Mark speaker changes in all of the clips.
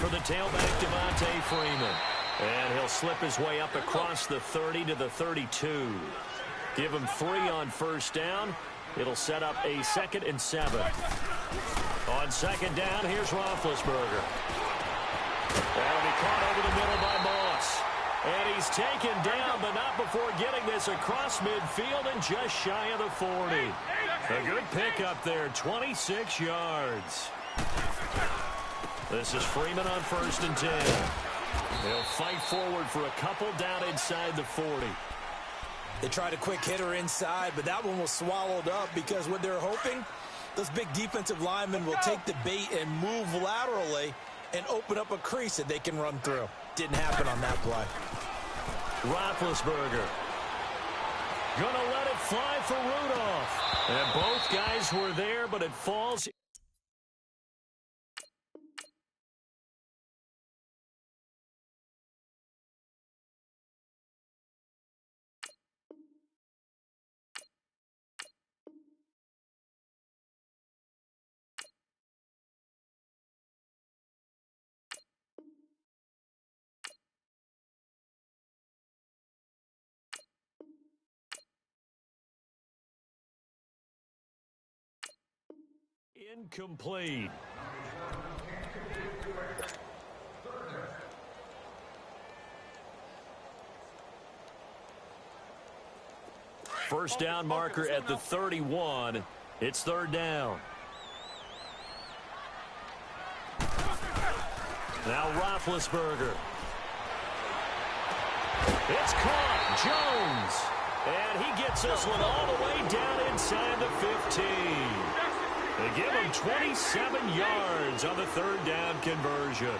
Speaker 1: for the tailback, Devontae Freeman. And he'll slip his way up across the 30 to the 32. Give him 3 on first down. It'll set up a 2nd and 7. On 2nd down, here's Roethlisberger. That'll be caught over the middle by Moss. And he's taken down, but not before getting this across midfield and just shy of the 40. A good pickup there, 26 yards. This is Freeman on 1st and 10. They'll fight forward for a couple down inside the 40.
Speaker 2: They tried a quick hitter inside, but that one was swallowed up because what they're hoping, those big defensive linemen will take the bait and move laterally and open up a crease that they can run through. Didn't happen on that play.
Speaker 1: Roethlisberger. Gonna let it fly for Rudolph. And both guys were there, but it falls. Incomplete. First down marker at the 31. It's 3rd down. Now Roethlisberger. It's caught. Jones. And he gets this one all the way down inside the 15. They give him 27 yards on the 3rd down conversion.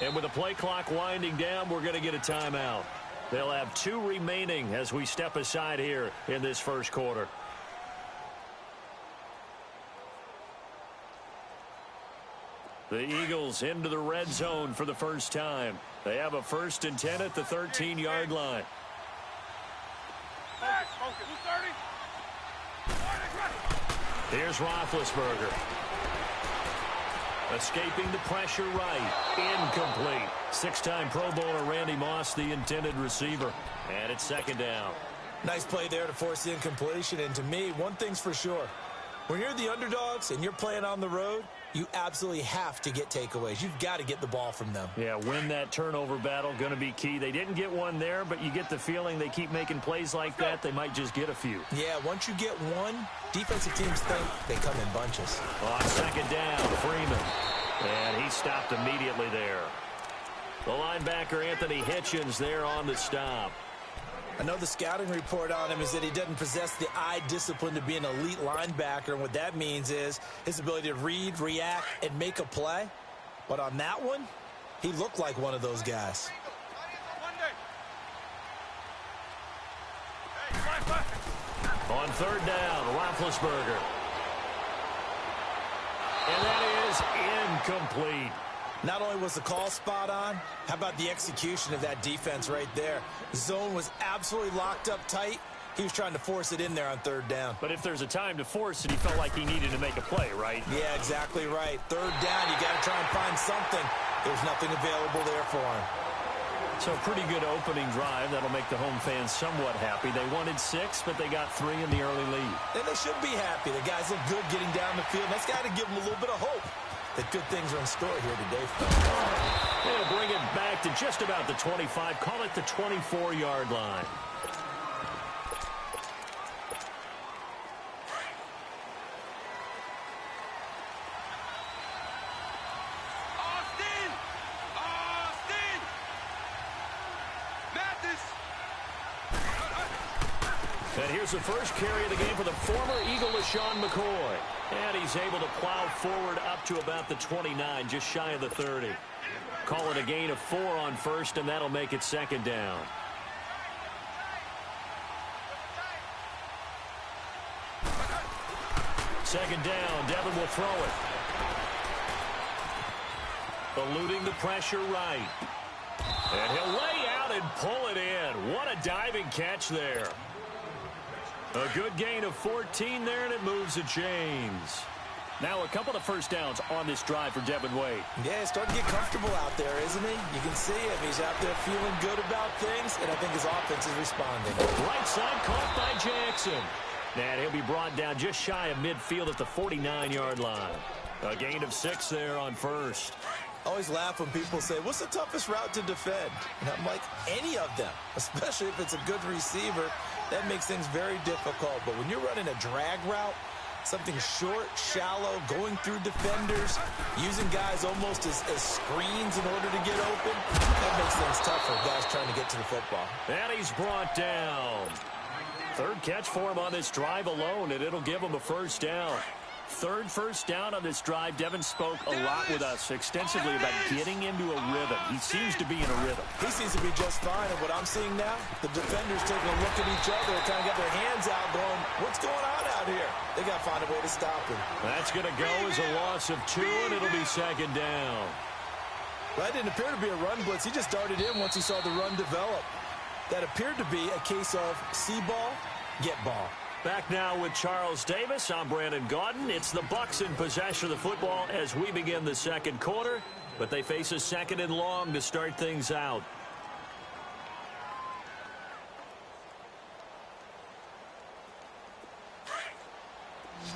Speaker 1: And with the play clock winding down, we're going to get a timeout. They'll have 2 remaining as we step aside here in this first quarter. The Eagles into the red zone for the first time. They have a 1st and 10 at the 13-yard line. Here's Roethlisberger. Escaping the pressure right. Incomplete. 6-time Pro Bowler Randy Moss, the intended receiver. And it's 2nd down.
Speaker 2: Nice play there to force the incompletion. And to me, one thing's for sure. When you're the underdogs and you're playing on the road, you absolutely have to get takeaways. You've got to get the ball from them.
Speaker 1: Yeah, win that turnover battle, going to be key. They didn't get one there, but you get the feeling they keep making plays like that, they might just get a few.
Speaker 2: Yeah, once you get one, defensive teams think they come in bunches.
Speaker 1: On 2nd down, Freeman. And he stopped immediately there. The linebacker, Anthony Hitchens, there on the stop.
Speaker 2: I know the scouting report on him is that he doesn't possess the eye discipline to be an elite linebacker. And what that means is his ability to read, react, and make a play. But on that one, he looked like one of those guys.
Speaker 1: On 3rd down, Roethlisberger. And that is incomplete.
Speaker 2: Not only was the call spot on, how about the execution of that defense right there? The zone was absolutely locked up tight. He was trying to force it in there on 3rd down.
Speaker 1: But if there's a time to force it, he felt like he needed to make a play, right?
Speaker 2: Yeah, exactly right. 3rd down, you got to try and find something. There's nothing available there for him.
Speaker 1: So pretty good opening drive. That'll make the home fans somewhat happy. They wanted 6, but they got 3 in the early lead.
Speaker 2: And they should be happy. The guys look good getting down the field. That's got to give them a little bit of hope that good things are in store here today.
Speaker 1: They'll bring it back to just about the 25. Call it the 24-yard line. And here's the first carry of the game for the former Eagle, LaShawn McCoy. And he's able to plow forward up to about the 29, just shy of the 30. Call it a gain of 4 on first, and that'll make it 2nd down. Second down, Devin will throw it. Eluding the pressure right. And he'll lay out out and pull it in. What a diving catch there. A good gain of 14 there, and it moves the chains. Now a couple of first downs on this drive for Devin Wade.
Speaker 2: Yeah, he's starting to get comfortable out there, isn't he? You can see him. He's out there feeling good about things, and I think his offense is responding.
Speaker 1: Right side caught by Jackson. And he'll be brought down just shy of midfield at the 49-yard line. A gain of 6 there on first.
Speaker 2: I always laugh when people say, what's the toughest route to defend? And I'm like, any of them, especially if it's a good receiver. That makes things very difficult. But when you're running a drag route, something short, shallow, going through defenders, using guys almost as screens in order to get open, that makes things tough for guys trying to get to the football.
Speaker 1: And he's brought down. Third catch for him on this drive alone, and it'll give him a first down. Third first down on this drive. Devin spoke a lot with us extensively about getting into a rhythm. He seems to be in a rhythm.
Speaker 2: He seems to be just fine. And what I'm seeing now, the defenders taking a look at each other, kind of got their hands out going, what's going on out here? They got to find a way to stop him.
Speaker 1: That's going to go as a loss of 2, and it'll be second down.
Speaker 2: Well, that didn't appear to be a run blitz. He just darted in once he saw the run develop. That appeared to be a case of see ball, get ball.
Speaker 1: Back now with Charles Davis. I'm Brandon Gaudin. It's the Bucs in possession of the football as we begin the second quarter, but they face a second and long to start things out.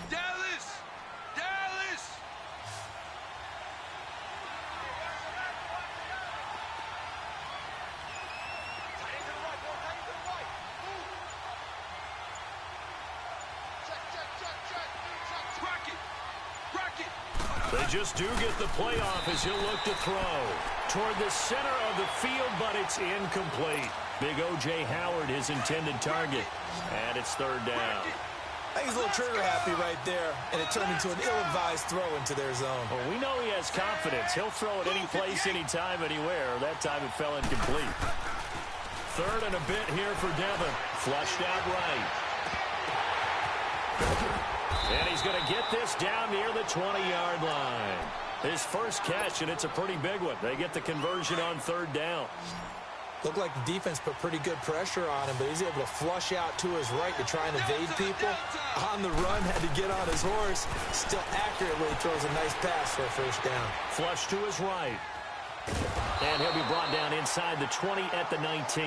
Speaker 3: Dallas!
Speaker 1: They just do get the playoff as he'll look to throw toward the center of the field, but it's incomplete. Big O.J. Howard, his intended target, and it's third down.
Speaker 2: I think he's a little trigger happy right there, and it turned into an ill-advised throw into their zone.
Speaker 1: Well, we know he has confidence. He'll throw it any place, anytime, anywhere. That time it fell incomplete. Third and a bit here for Devin. Flushed out right. And he's going to get this down near the 20-yard line. His first catch, and it's a pretty big one. They get the conversion on third down.
Speaker 2: Looked like the defense put pretty good pressure on him, but he's able to flush out to his right to try and evade people. On the run, had to get on his horse. Still accurately throws a nice pass for a first down.
Speaker 1: Flush to his right. And he'll be brought down inside the 20 at the 19.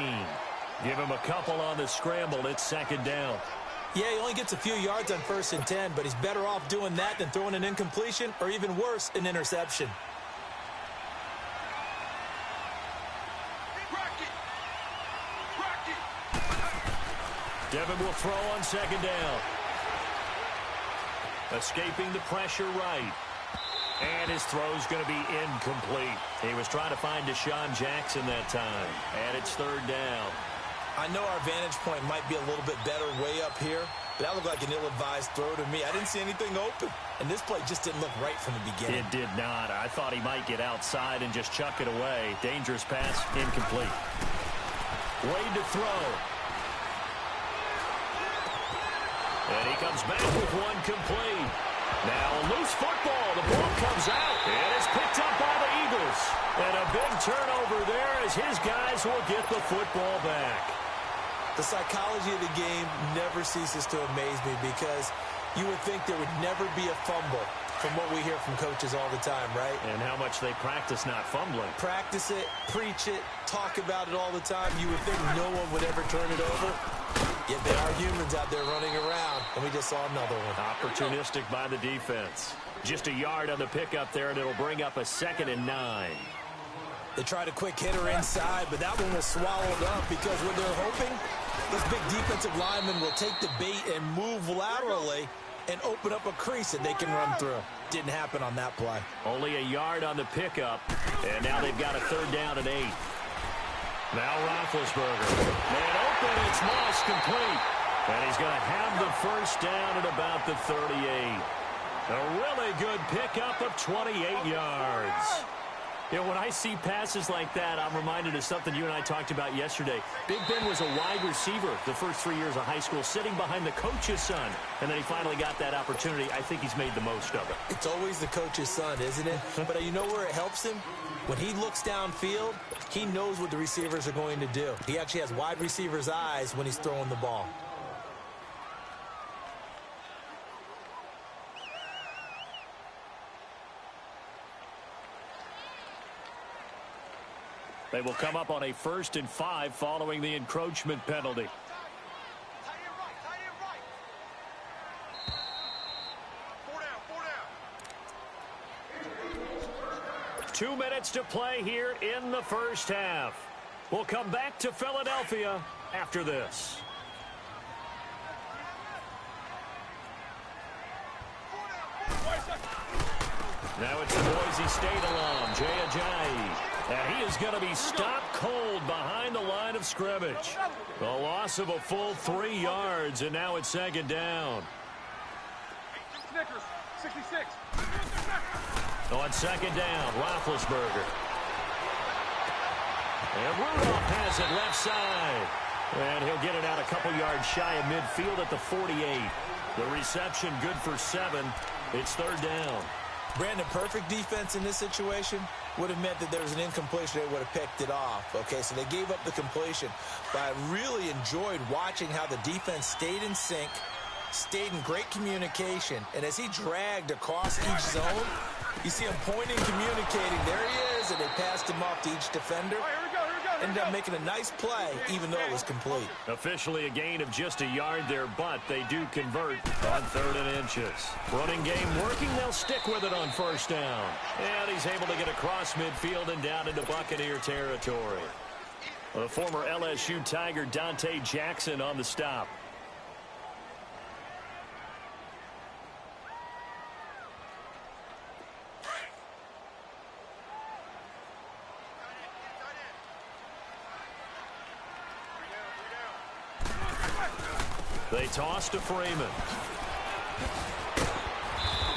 Speaker 1: Give him a couple on the scramble. It's second down.
Speaker 2: Yeah, he only gets a few yards on 1st and 10, but he's better off doing that than throwing an incompletion or even worse, an interception.
Speaker 1: Devin will throw on second down. Escaping the pressure right. And his throw's going to be incomplete. He was trying to find Deshaun Jackson that time. And it's third down.
Speaker 2: I know our vantage point might be a little bit better way up here, but that looked like an ill-advised throw to me. I didn't see anything open, and this play just didn't look right from the beginning.
Speaker 1: It did not. I thought he might get outside and just chuck it away. Dangerous pass, incomplete. Wade to throw. And he comes back with one complete. Now a loose football. The ball comes out. And it's picked up by the Eagles. And a big turnover there as his guys will get the football back.
Speaker 2: The psychology of the game never ceases to amaze me because you would think there would never be a fumble from what we hear from coaches all the time, right?
Speaker 1: And how much they practice not fumbling.
Speaker 2: Practice it, preach it, talk about it all the time. You would think no one would ever turn it over. Yet there are humans out there running around, and we just saw another one.
Speaker 1: Opportunistic by the defense. Just a yard on the pickup there, and it'll bring up a 2nd and 9.
Speaker 2: They tried a quick hitter inside, but that one was swallowed up because what they're hoping, this big defensive lineman will take the bait and move laterally and open up a crease that they can run through. Didn't happen on that play.
Speaker 1: Only a yard on the pickup, and now they've got a third down and 8. Now Roethlisberger. Man open, it's lost complete. And he's going to have the first down at about the 38. A really good pickup of 28 yards. You know, when I see passes like that, I'm reminded of something you and I talked about yesterday. Big Ben was a wide receiver the first 3 years of high school, sitting behind the coach's son. And then he finally got that opportunity. I think he's made the most of it.
Speaker 2: It's always the coach's son, isn't it? But you know where it helps him? When he looks downfield, he knows what the receivers are going to do. He actually has wide receivers' eyes when he's throwing the ball.
Speaker 1: They will come up on a 1st and 5 following the encroachment penalty. 2 minutes to play here in the first half. We'll come back to Philadelphia after this. Now it's the Boise State alum, Jay Ajayi. And he is going to be stopped cold behind the line of scrimmage. A loss of a full 3 yards, and now it's 2nd down.
Speaker 3: Snickers, 66.
Speaker 1: On 2nd down, Roethlisberger. And Rudolph has it left side. And he'll get it out a couple yards shy of midfield at the 48. The reception good for 7. It's 3rd down.
Speaker 2: Brandon, perfect defense in this situation would have meant that there was an incompletion. They would have picked it off. Okay, so they gave up the completion. But I really enjoyed watching how the defense stayed in sync, stayed in great communication. And as he dragged across each zone, you see him pointing, communicating. There he is, and they passed him off to each defender. Ended up making a nice play, even though it was complete.
Speaker 1: Officially a gain of just a yard there, but they do convert on 3rd and inches. Running game working. They'll stick with it on 1st down. And he's able to get across midfield and down into Buccaneer territory. The former LSU Tiger Dante Jackson on the stop. They toss to Freeman.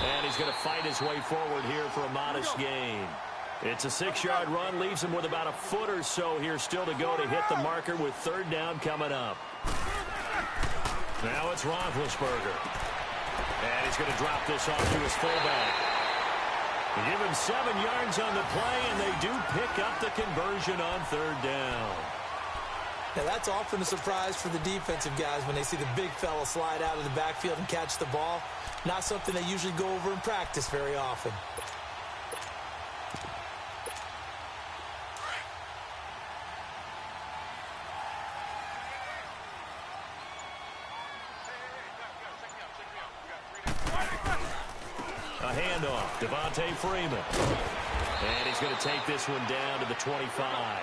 Speaker 1: And he's going to fight his way forward here for a modest gain. It's a 6-yard run, leaves him with about a foot or so here still to go to hit the marker with 3rd down coming up. Now it's Roethlisberger. And he's going to drop this off to his fullback. They give him 7 yards on the play, and they do pick up the conversion on 3rd down.
Speaker 2: Now, that's often a surprise for the defensive guys when they see the big fella slide out of the backfield and catch the ball. Not something they usually go over in practice very often.
Speaker 1: A handoff, Devontae Freeman. And he's going to take this one down to the 25.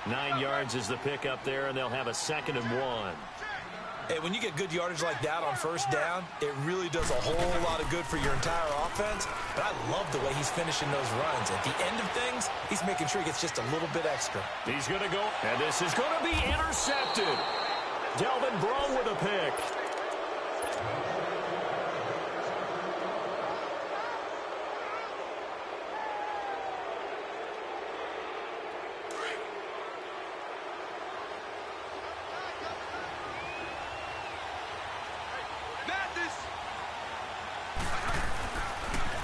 Speaker 1: 9 yards is the pickup there, and they'll have a 2nd and 1.
Speaker 2: Hey, when you get good yardage like that on 1st down, it really does a whole lot of good for your entire offense. But I love the way he's finishing those runs. At the end of things, he's making sure he gets just a little bit extra.
Speaker 1: He's going to go, and this is going to be intercepted. Delvin Breaux with a pick.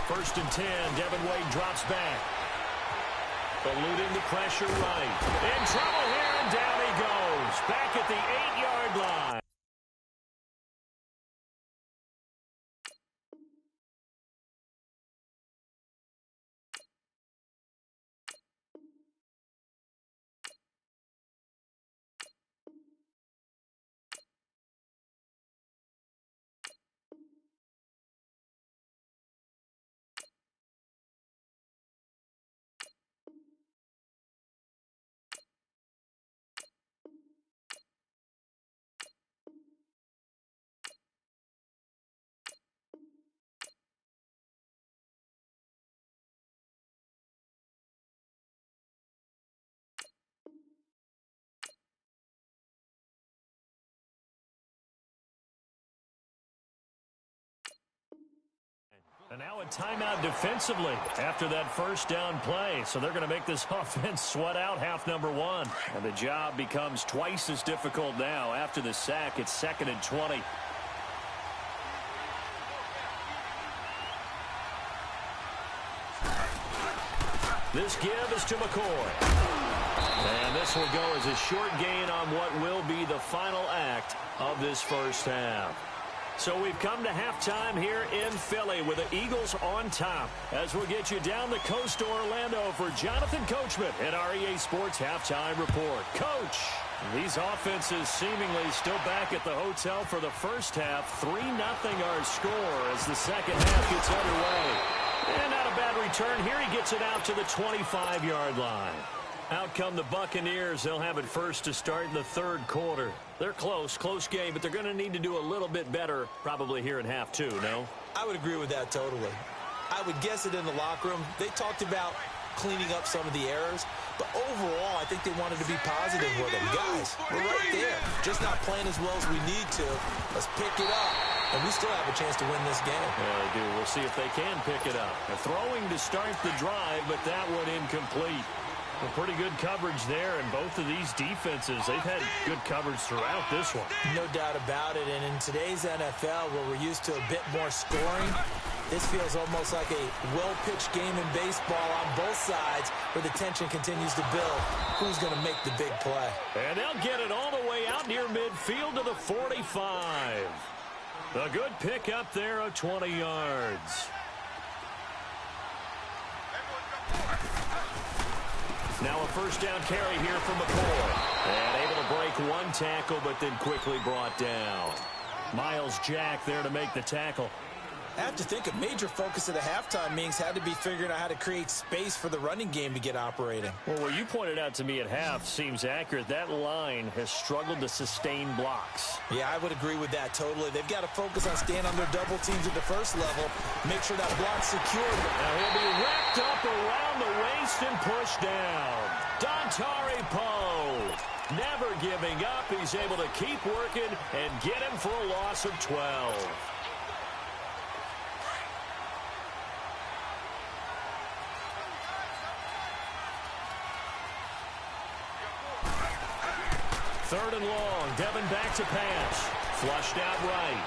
Speaker 1: First and 10, Devin Wade drops back. Eluding the pressure right. In trouble here, and down he goes. Back at the 8-yard line. And now a timeout defensively after that first down play. So they're going to make this offense sweat out half number one. And the job becomes twice as difficult now. After the sack, it's 2nd and 20. This give is to McCoy. And this will go as a short gain on what will be the final act of this first half. So we've come to halftime here in Philly with the Eagles on top. As we'll get you down the coast to Orlando for Jonathan Coachman at our EA Sports Halftime Report. Coach, these offenses seemingly still back at the hotel for the first half. 3-0 our score as the second half gets underway. And not a bad return here. He gets it out to the 25-yard line. Out come the Buccaneers. They'll have it first to start in the third quarter. They're close game, but they're going to need to do a little bit better probably here in half two, no?
Speaker 2: I would agree with that totally. I would guess it in the locker room. They talked about cleaning up some of the errors, but overall, I think they wanted to be positive with them. Guys, we're right there. Just not playing as well as we need to. Let's pick it up, and we still have a chance to win this game.
Speaker 1: Yeah, they do. We'll see if they can pick it up. They're throwing to start the drive, but that one incomplete. Well, pretty good coverage there, and both of these defenses, they've had good coverage throughout this one.
Speaker 2: No doubt about it, and in today's NFL, where we're used to a bit more scoring, this feels almost like a well-pitched game in baseball on both sides where the tension continues to build. Who's going to make the big play?
Speaker 1: And they'll get it all the way out near midfield to the 45. A good pick up there of 20 yards. Now a first down carry here from McCoy. And able to break one tackle, but then quickly brought down. Miles Jack there to make the tackle.
Speaker 2: I have to think a major focus of the halftime meetings had to be figuring out how to create space for the running game to get operating.
Speaker 1: Well, what you pointed out to me at half seems accurate. That line has struggled to sustain blocks.
Speaker 2: Yeah, I would agree with that totally. They've got to focus on staying on their double teams at the first level, make sure that block's secured.
Speaker 1: Now he'll be wrapped up around the waist and pushed down. Dontari Poe, never giving up. He's able to keep working and get him for a loss of 12. Third and long. Devin back to pass. Flushed out right.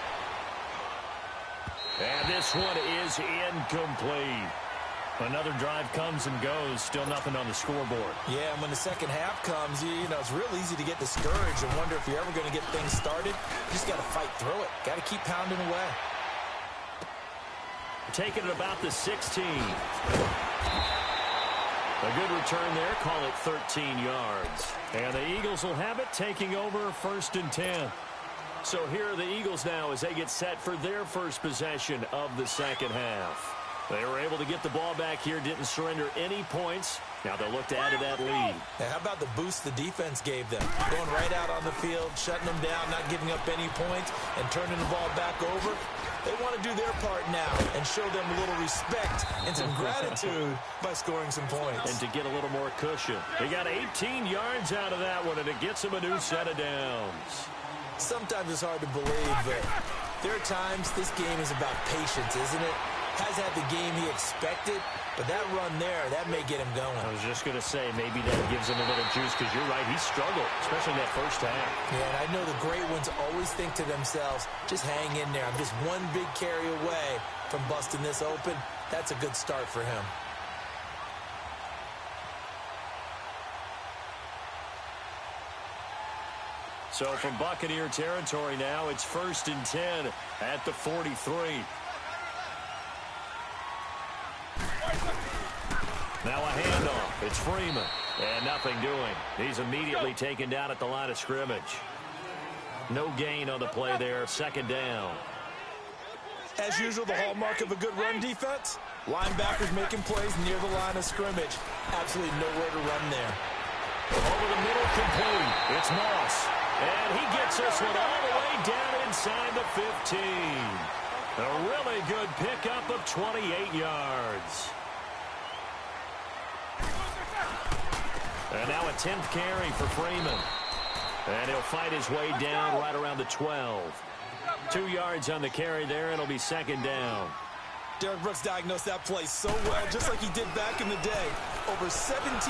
Speaker 1: And this one is incomplete. Another drive comes and goes. Still nothing on the scoreboard.
Speaker 2: Yeah, and when the second half comes, you know, it's real easy to get discouraged and wonder if you're ever going to get things started. You just got to fight through it. Got to keep pounding away.
Speaker 1: Taking it about the 16. A good return there. Call it 13 yards. And the Eagles will have it, taking over first and 10. So here are the Eagles now as they get set for their first possession of the second half. They were able to get the ball back here, didn't surrender any points. Now they'll look to add to that lead.
Speaker 2: Now, how about the boost the defense gave them? Going right out on the field, shutting them down, not giving up any points, and turning the ball back over. They want to do their part now and show them a little respect and some gratitude by scoring some points.
Speaker 1: And to get a little more cushion. They got 18 yards out of that one, and it gets them a new set of downs.
Speaker 2: Sometimes it's hard to believe, but there are times this game is about patience, isn't it? Has had the game he expected, but that run there, that may get him going.
Speaker 1: I was just going to say, maybe that gives him a little juice, because you're right, he struggled, especially in that first half.
Speaker 2: Yeah, and I know the great ones always think to themselves, just hang in there. I'm just one big carry away from busting this open. That's a good start for him.
Speaker 1: So from Buccaneer territory now, it's first and 10 at the 43. Now a handoff. It's Freeman. And nothing doing. He's immediately taken down at the line of scrimmage. No gain on the play there. Second down.
Speaker 2: As usual, the hallmark of a good run defense, linebackers making plays near the line of scrimmage. Absolutely nowhere to run there.
Speaker 1: Over the middle, complete. It's Moss. And he gets this one all the way down inside the 15. A really good pickup of 28 yards. And now a 10th carry for Freeman. And he'll fight his way down right around the 12. 2 yards on the carry there. It'll be second down.
Speaker 2: Derek Brooks diagnosed that play so well, just like he did back in the day. Over 1,700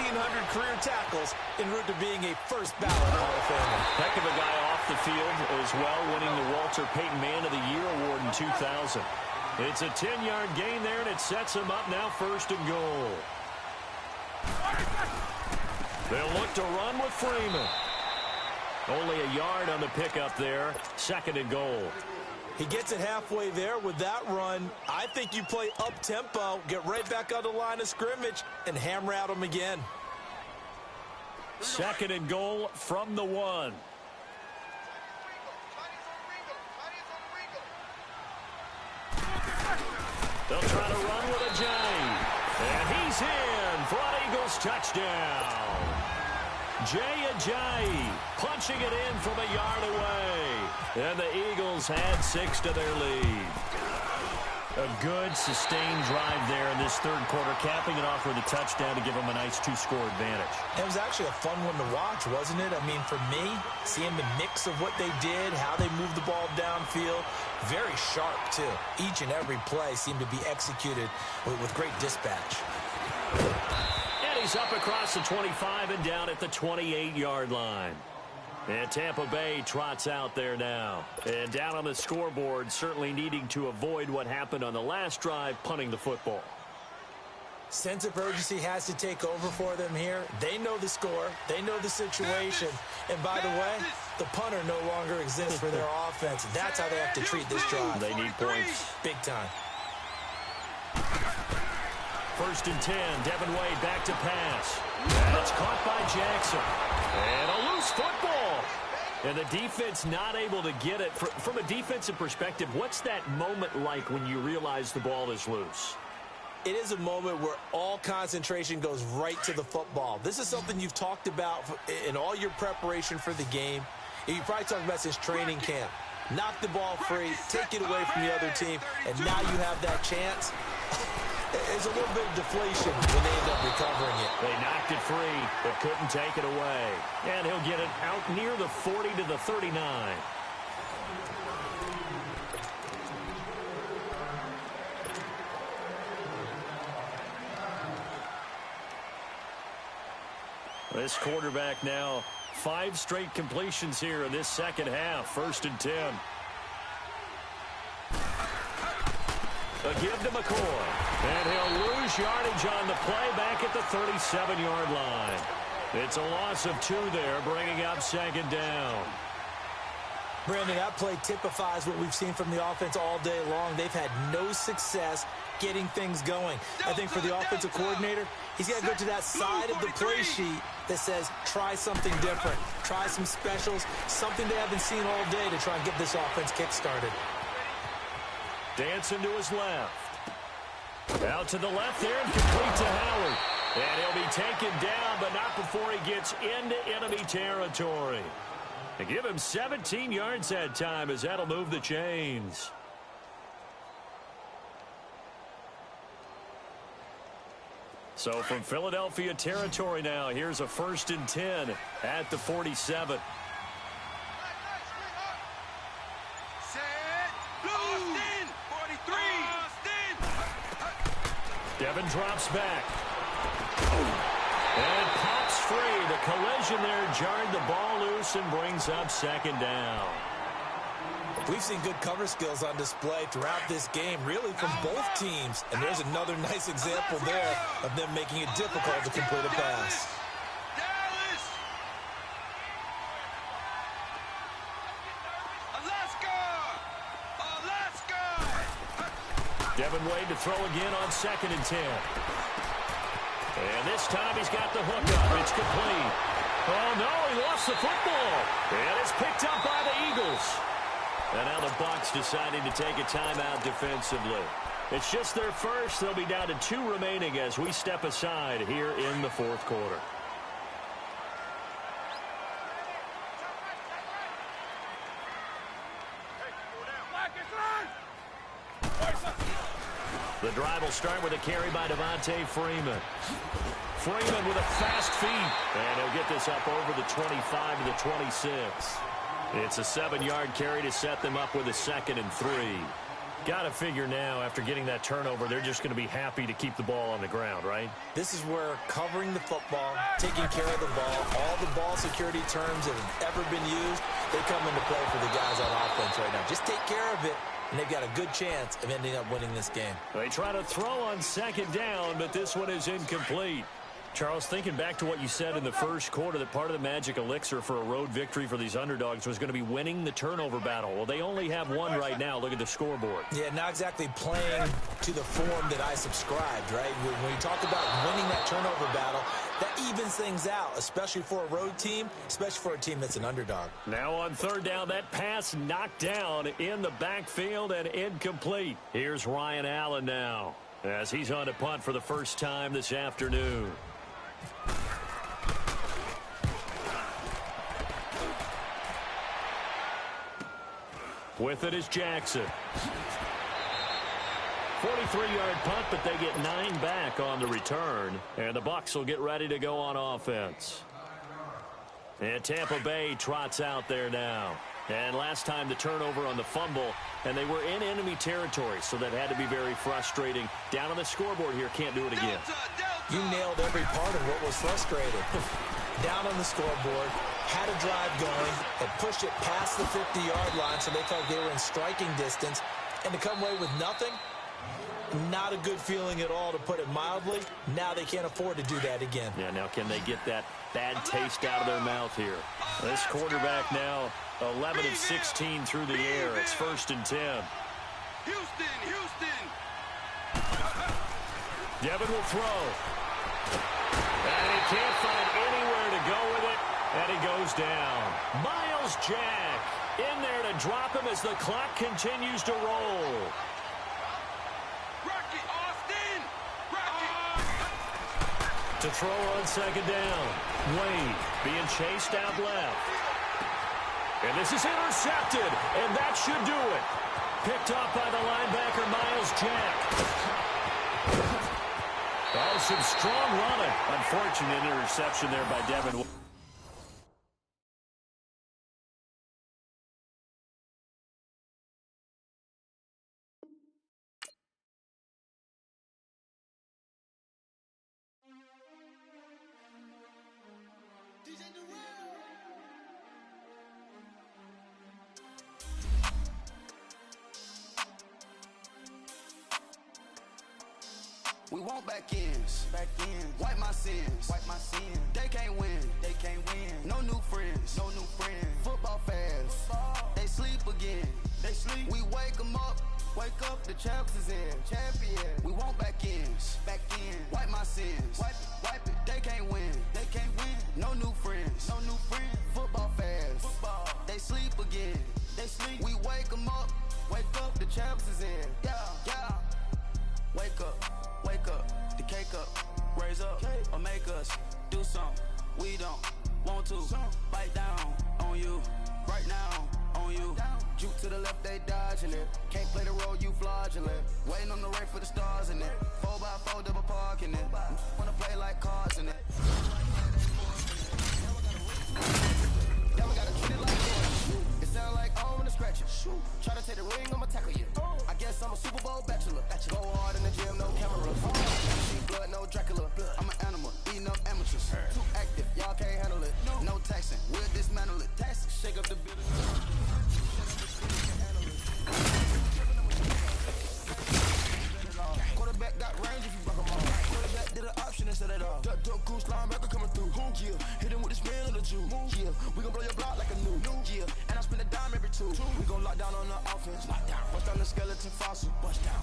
Speaker 2: career tackles en route to being a first ballot Hall of Famer.
Speaker 1: Heck of a guy off the field as well, winning the Walter Payton Man of the Year award in 2000. It's a 10-yard gain there, and it sets him up now 1st and goal. They'll look to run with Freeman. Only a yard on the pickup there. 2nd and goal.
Speaker 2: He gets it halfway there with that run. I think you play up-tempo, get right back on the line of scrimmage, and hammer at him again.
Speaker 1: 2nd and goal from the 1. They'll try to run with a J. And he's in for an Eagles touchdown. Jay Ajayi punching it in from a yard away. And the Eagles had 6 to their lead. A good, sustained drive there in this 3rd quarter, capping it off with a touchdown to give them a nice 2-score advantage.
Speaker 2: It was actually a fun one to watch, wasn't it? I mean, for me, seeing the mix of what they did, how they moved the ball downfield, very sharp, too. Each and every play seemed to be executed with great dispatch.
Speaker 1: And he's up across the 25 and down at the 28-yard line. And Tampa Bay trots out there now. And down on the scoreboard, certainly needing to avoid what happened on the last drive, punting the football.
Speaker 2: Sense of urgency has to take over for them here. They know the score. They know the situation. And by the way, the punter no longer exists for their offense. That's how they have to treat this drive.
Speaker 1: They need points.
Speaker 2: Big time.
Speaker 1: 1st and 10. Devin Wade back to pass. And it's caught by Jackson. And a loose football. And the defense not able to get it. From a defensive perspective, what's that moment like when you realize the ball is loose?
Speaker 2: It is a moment where all concentration goes right to the football. This is something you've talked about in all your preparation for the game. You probably talked about since training camp. Knock the ball free, take it away from the other team, and now you have that chance. There's a little bit of deflation when they end up recovering it.
Speaker 1: They knocked it free, but couldn't take it away. And he'll get it out near the 40 to the 39. This quarterback now 5 straight completions here in this 2nd half. 1st and 10. A give to McCoy. And he'll lose yardage on the play back at the 37-yard line. It's a loss of 2 there, bringing up 2nd down.
Speaker 2: Brandon, that play typifies what we've seen from the offense all day long. They've had no success getting things going. I think for the offensive coordinator, he's got to go to that side of the play sheet that says, try something different. Try some specials, something they haven't seen all day to try and get this offense kick-started.
Speaker 1: Dancing to his left. Out to the left there and complete to Howard. And he'll be taken down, but not before he gets into enemy territory. And give him 17 yards that time as that'll move the chains. So from Philadelphia territory now, here's a 1st and 10 at the 47. Devin drops back. And pops free. The collision there jarred the ball loose and brings up 2nd down.
Speaker 2: We've seen good cover skills on display throughout this game, really from both teams. And there's another nice example there of them making it difficult to complete a pass.
Speaker 1: Devin Wade to throw again on 2nd and 10. And this time he's got the hook up. It's complete. Oh, no, he lost the football. And it's picked up by the Eagles. And now the Bucs deciding to take a timeout defensively. It's just their first. They'll be down to 2 remaining as we step aside here in the 4th quarter. The drive will start with a carry by Devontae Freeman. Freeman with a fast feet. And he'll get this up over the 25 to the 26. It's a 7-yard carry to set them up with a 2nd and 3. Got to figure now, after getting that turnover, they're just going to be happy to keep the ball on the ground, right?
Speaker 2: This is where covering the football, taking care of the ball, all the ball security terms that have ever been used, they come into play for the guys on offense right now. Just take care of it, and they've got a good chance of ending up winning this game.
Speaker 1: They try to throw on second down, but this one is incomplete. Charles, thinking back to what you said in the first quarter, that part of the magic elixir for a road victory for these underdogs was going to be winning the turnover battle. Well, they only have one right now. Look at the scoreboard.
Speaker 2: Yeah, not exactly playing to the form that I subscribed, right? When you talk about winning that turnover battle, that evens things out, especially for a road team, especially for a team that's an underdog.
Speaker 1: Now on third down, that pass knocked down in the backfield and incomplete. Here's Ryan Allen now, as he's on to punt for the first time this afternoon. With it is Jackson. 43-yard punt, but they get 9 back on the return. And the Bucs will get ready to go on offense. And Tampa Bay trots out there now. And last time the turnover on the fumble, and they were in enemy territory, so that had to be very frustrating. Down on the scoreboard here, can't do it again.
Speaker 2: You nailed every part of what was frustrating. Down on the scoreboard, had a drive going, and pushed it past the 50-yard line so they felt they were in striking distance. And to come away with nothing, not a good feeling at all, to put it mildly. Now they can't afford to do that again.
Speaker 1: Yeah, now can they get that bad taste out of their mouth here? This quarterback now 11 of 16 through the air. It's 1st and 10.
Speaker 3: Houston.
Speaker 1: Devin will throw. And he can't find anywhere to go with it. And he goes down. Miles Jack in there to drop him as the clock continues to roll. To throw on second down. Wade being chased out left. And this is intercepted, and that should do it. Picked off by the linebacker, Miles Jack. Oh, some strong running. Unfortunate interception there by Devin.
Speaker 4: We want back ends. Wipe my sins. They can't win. No new friends. Football fans. They sleep again. We wake them up. The champs is in. We want back ends. Wipe my sins. Wipe it. They can't win. No new friends. Football fans. They sleep again. We wake them up. The champs is in. Yeah. Wake up, the cake up, raise up, or make us do something we don't want to. Bite down on you, right now on you. Juke to the left, they dodging it. Can't play the role, you fraudulent. Waiting on the rain for the stars in it. 4x4 double parking it. Wanna play like cards in it. Now we gotta treat it like this. It sound like I wanna scratch it. Try to take the ring, I'ma tackle you. I guess I'm a Super Bowl bachelor. Go hard in the gym, no camera. See blood, no Dracula. I'm an animal, eating up amateurs. Too active, y'all can't handle it. No taxing, we'll dismantle it. Shake up the building. Quarterback got range if you block him off. Quarterback did an option instead of all. Duck, goose, linebacker coming through. Yeah, hit him with the spin of the Jew. Yeah, we gon' blow your block like a new. Yeah, and I spin a dime every two. We gon' lock down on the offense. Bust down the skeleton fossil.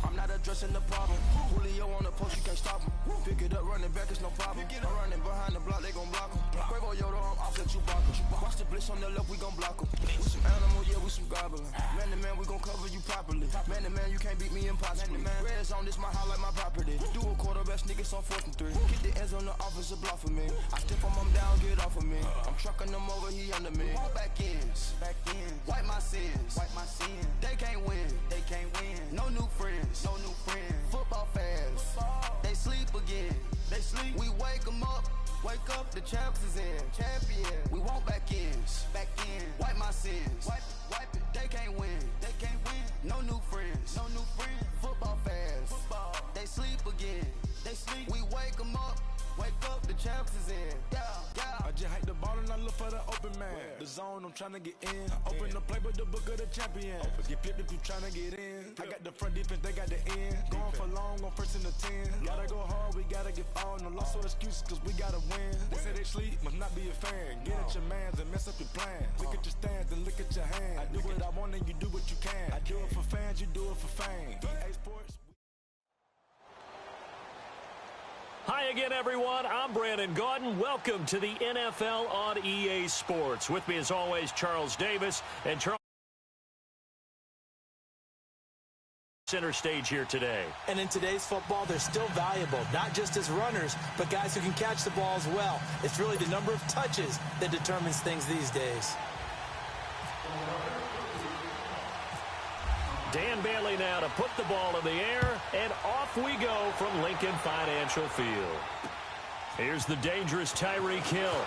Speaker 4: I'm not addressing the problem. Julio on the post, you can't stop him. Pick it up, running back, it's no problem. I'm running behind the block, they gon' block him. Quavo Yoda, I'm offset Chewbacca. Watch the blitz on the left, we gon' block him. We some animal, yeah, we some goblin. Man to man, we gon' cover you properly. Man to man, you can't beat me impossibly. Red zone, this my highlight, my property. Do a quarterback, niggas on 4th and 3. Get the ends on the offensive block for me. I step on him down, get off of me. I'm trucking them over, he under me. Back ends. Wipe my sins. They can't win. No new friends. Football fans. They sleep again. We wake them up. The champs is in. We want back ends. Wipe my sins. Wipe it. They can't win. No new friends. zone, I'm trying to get in. Open the playbook, the book of the champion. Get flipped if you trying to get in. I got the front defense, they got the end. Going for long on first and the 10. Gotta go hard, we gotta get all. No loss or excuses, cause we gotta win. They say they sleep, must not be a fan. Get at your mans and mess up your plan. Look at your stands and look at your hands. I do what I want and you do what you can. I do it for fans, you do it for fame. EA Sports.
Speaker 1: Hi again, everyone. I'm Brandon Gaudin. Welcome to the NFL on EA Sports. With me, as always, Charles Davis. And Charles, center stage here today.
Speaker 2: And in today's football, they're still valuable, not just as runners, but guys who can catch the ball as well. It's really the number of touches that determines things these days.
Speaker 1: Dan Bailey now to put the ball in the air, and off we go from Lincoln Financial Field. Here's the dangerous Tyreek Hill.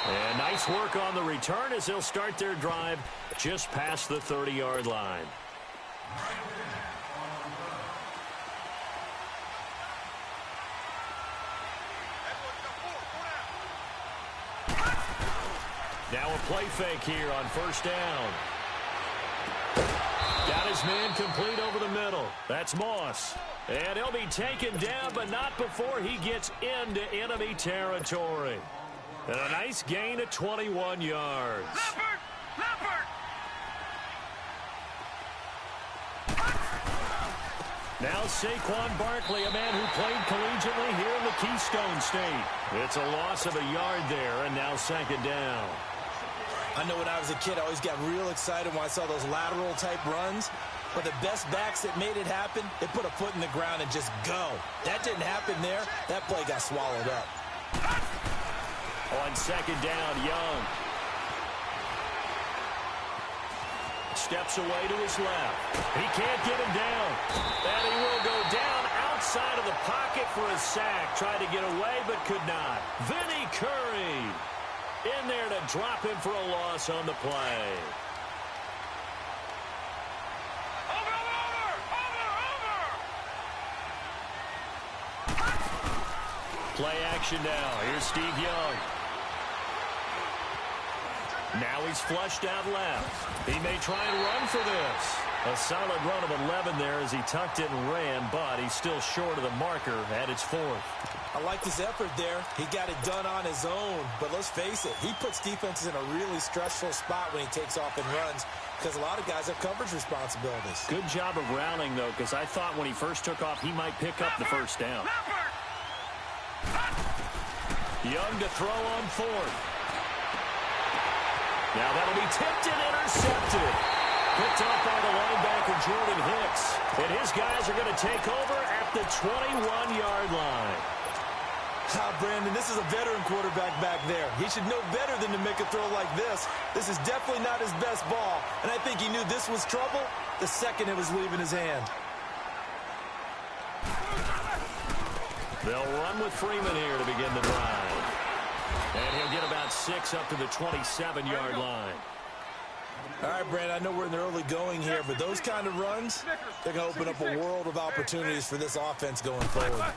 Speaker 1: And nice work on the return as they'll start their drive just past the 30-yard line. Now a play fake here on first down. Got his man complete over the middle. That's Moss. And he'll be taken down, but not before he gets into enemy territory. And a nice gain of 21 yards. Now Saquon Barkley, a man who played collegiately here in the Keystone State. It's a loss of a yard there, and now second down.
Speaker 2: I know when I was a kid, I always got real excited when I saw those lateral-type runs. But the best backs that made it happen, they put a foot in the ground and just go. That didn't happen there. That play got swallowed up.
Speaker 1: On second down, Young. Steps away to his left. He can't get him down. And he will go down outside of the pocket for a sack. Tried to get away, but could not. Vinny Curry in there to drop him for a loss on the play. Play action now. Here's Steve Young. Now he's flushed out left. He may try and run for this. A solid run of 11 there as he tucked it and ran, but he's still short of the marker at its fourth.
Speaker 2: I liked his effort there. He got it done on his own. But let's face it, he puts defenses in a really stressful spot when he takes off and runs because a lot of guys have coverage responsibilities.
Speaker 1: Good job of rallying, though, because I thought when he first took off, he might pick up the first down. Young to throw on fourth. Now that'll be tipped and intercepted. Picked off by the linebacker, Jordan Hicks. And his guys are going to take over at the 21-yard line.
Speaker 2: Brandon, this is a veteran quarterback back there. He should know better than to make a throw like this. This is definitely not his best ball. And I think he knew this was trouble the second it was leaving his hand.
Speaker 1: They'll run with Freeman here to begin the drive. And he'll get about 6 up to the 27-yard line.
Speaker 2: All right, Brandon, I know we're in the early going here, but those kind of runs, they're going to open up a world of opportunities for this offense going forward.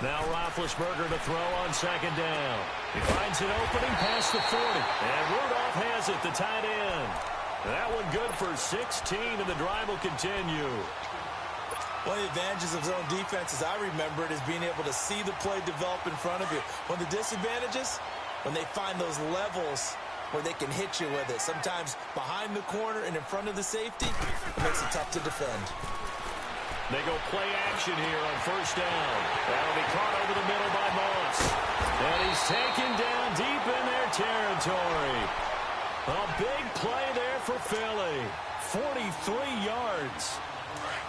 Speaker 1: Now Roethlisberger to throw on second down. He finds an opening past the 40. And Rudolph has it, the tight end. That one good for 16, and the drive will continue.
Speaker 2: One of the advantages of zone defense, as I remember it, is being able to see the play develop in front of you. One of the disadvantages, when they find those levels where they can hit you with it. Sometimes behind the corner and in front of the safety, it makes it tough to defend.
Speaker 1: They go play action here on first down. That'll be caught over the middle by Moss. And he's taken down deep in their territory. A big play there for Philly. 43 yards.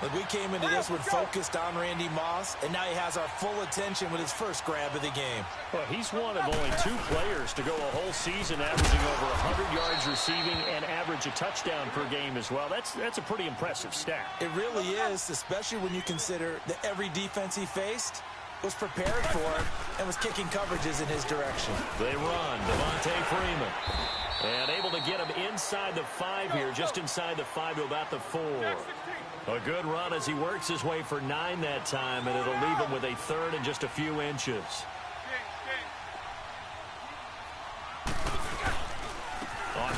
Speaker 2: Look, we came into this one focused on Randy Moss, and now he has our full attention with his first grab of the game.
Speaker 1: Well, he's one of only 2 players to go a whole season averaging over 100 yards receiving and average a touchdown per game as well. That's a pretty impressive stat.
Speaker 2: It really is, especially when you consider that every defense he faced was prepared for him and was kicking coverages in his direction.
Speaker 1: They run. Devontae Freeman. And able to get him inside the 5 here, just inside the 5 to about the 4. A good run as he works his way for 9 that time, and it'll leave him with a third and just a few inches.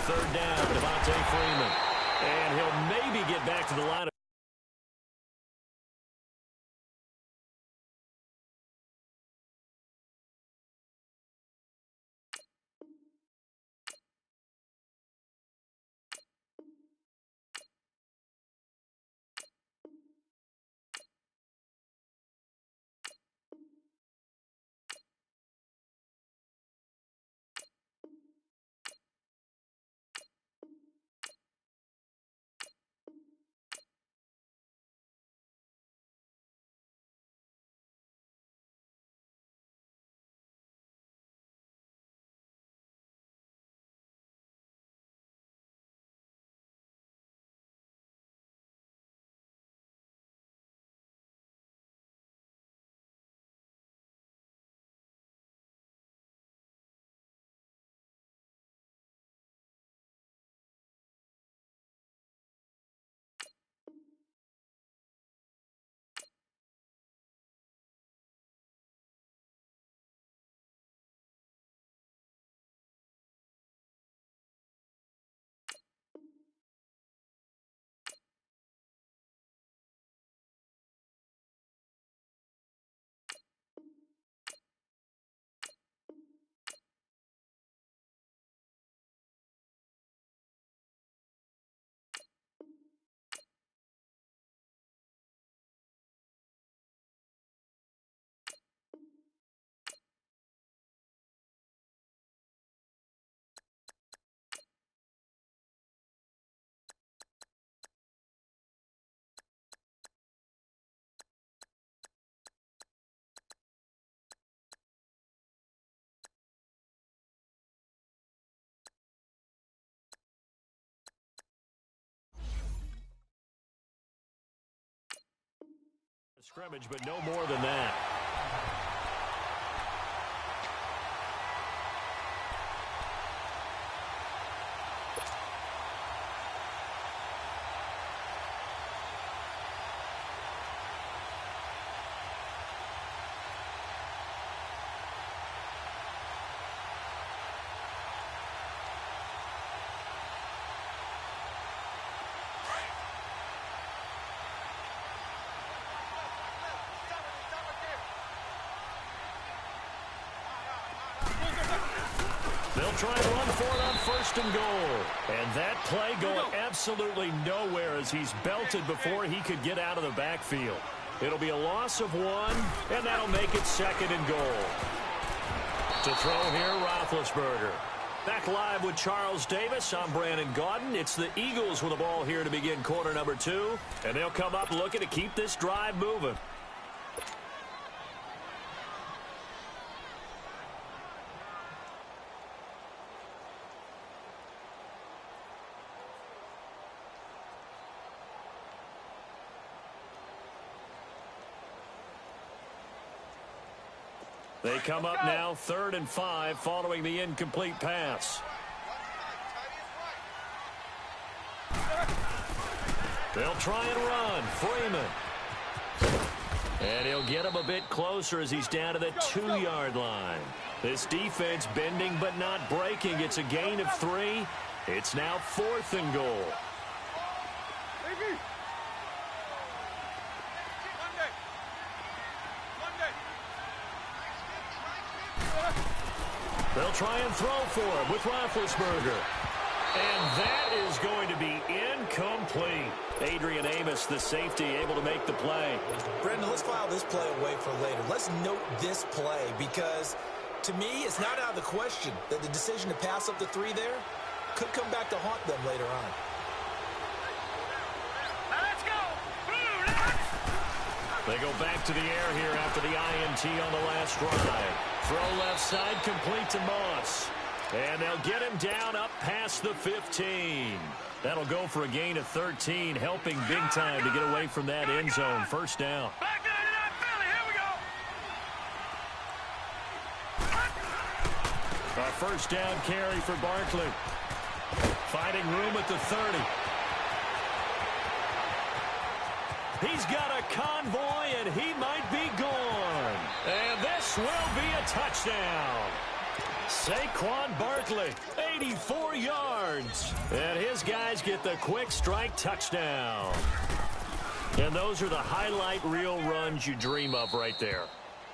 Speaker 1: third down. Devontae Freeman. And he'll maybe get back to the line. Scrimmage, but no more than that. They'll try and run for it on first and goal. And that play going absolutely nowhere as he's belted before he could get out of the backfield. It'll be a loss of 1, and that'll make it second and goal. To throw here, Roethlisberger. Back live with Charles Davis. I'm Brandon Gaudin. It's the Eagles with the ball here to begin quarter number 2. And they'll come up looking to keep this drive moving. They come up now 3rd and 5 following the incomplete pass. They'll try and run. Freeman. And he'll get him a bit closer as he's down to the 2-yard line. This defense bending but not breaking. It's a gain of 3. It's now 4th and goal. They'll try and throw for him with Roethlisberger. And that is going to be incomplete. Adrian Amos, the safety, able to make the play.
Speaker 2: Brendan, let's file this play away for later. Let's note this play because, to me, it's not out of the question that the decision to pass up the 3 there could come back to haunt them later on.
Speaker 1: They go back to the air here after the INT on the last drive. Throw left side, complete to Moss. And they'll get him down up past the 15. That'll go for a gain of 13, helping big time to get away from that end zone. First down. A first down carry for Barkley. Finding room at the 30. He's got a convoy, and he might be gone. And this will be a touchdown. Saquon Barkley, 84 yards. And his guys get the quick strike touchdown. And those are the highlight reel runs you dream of right there.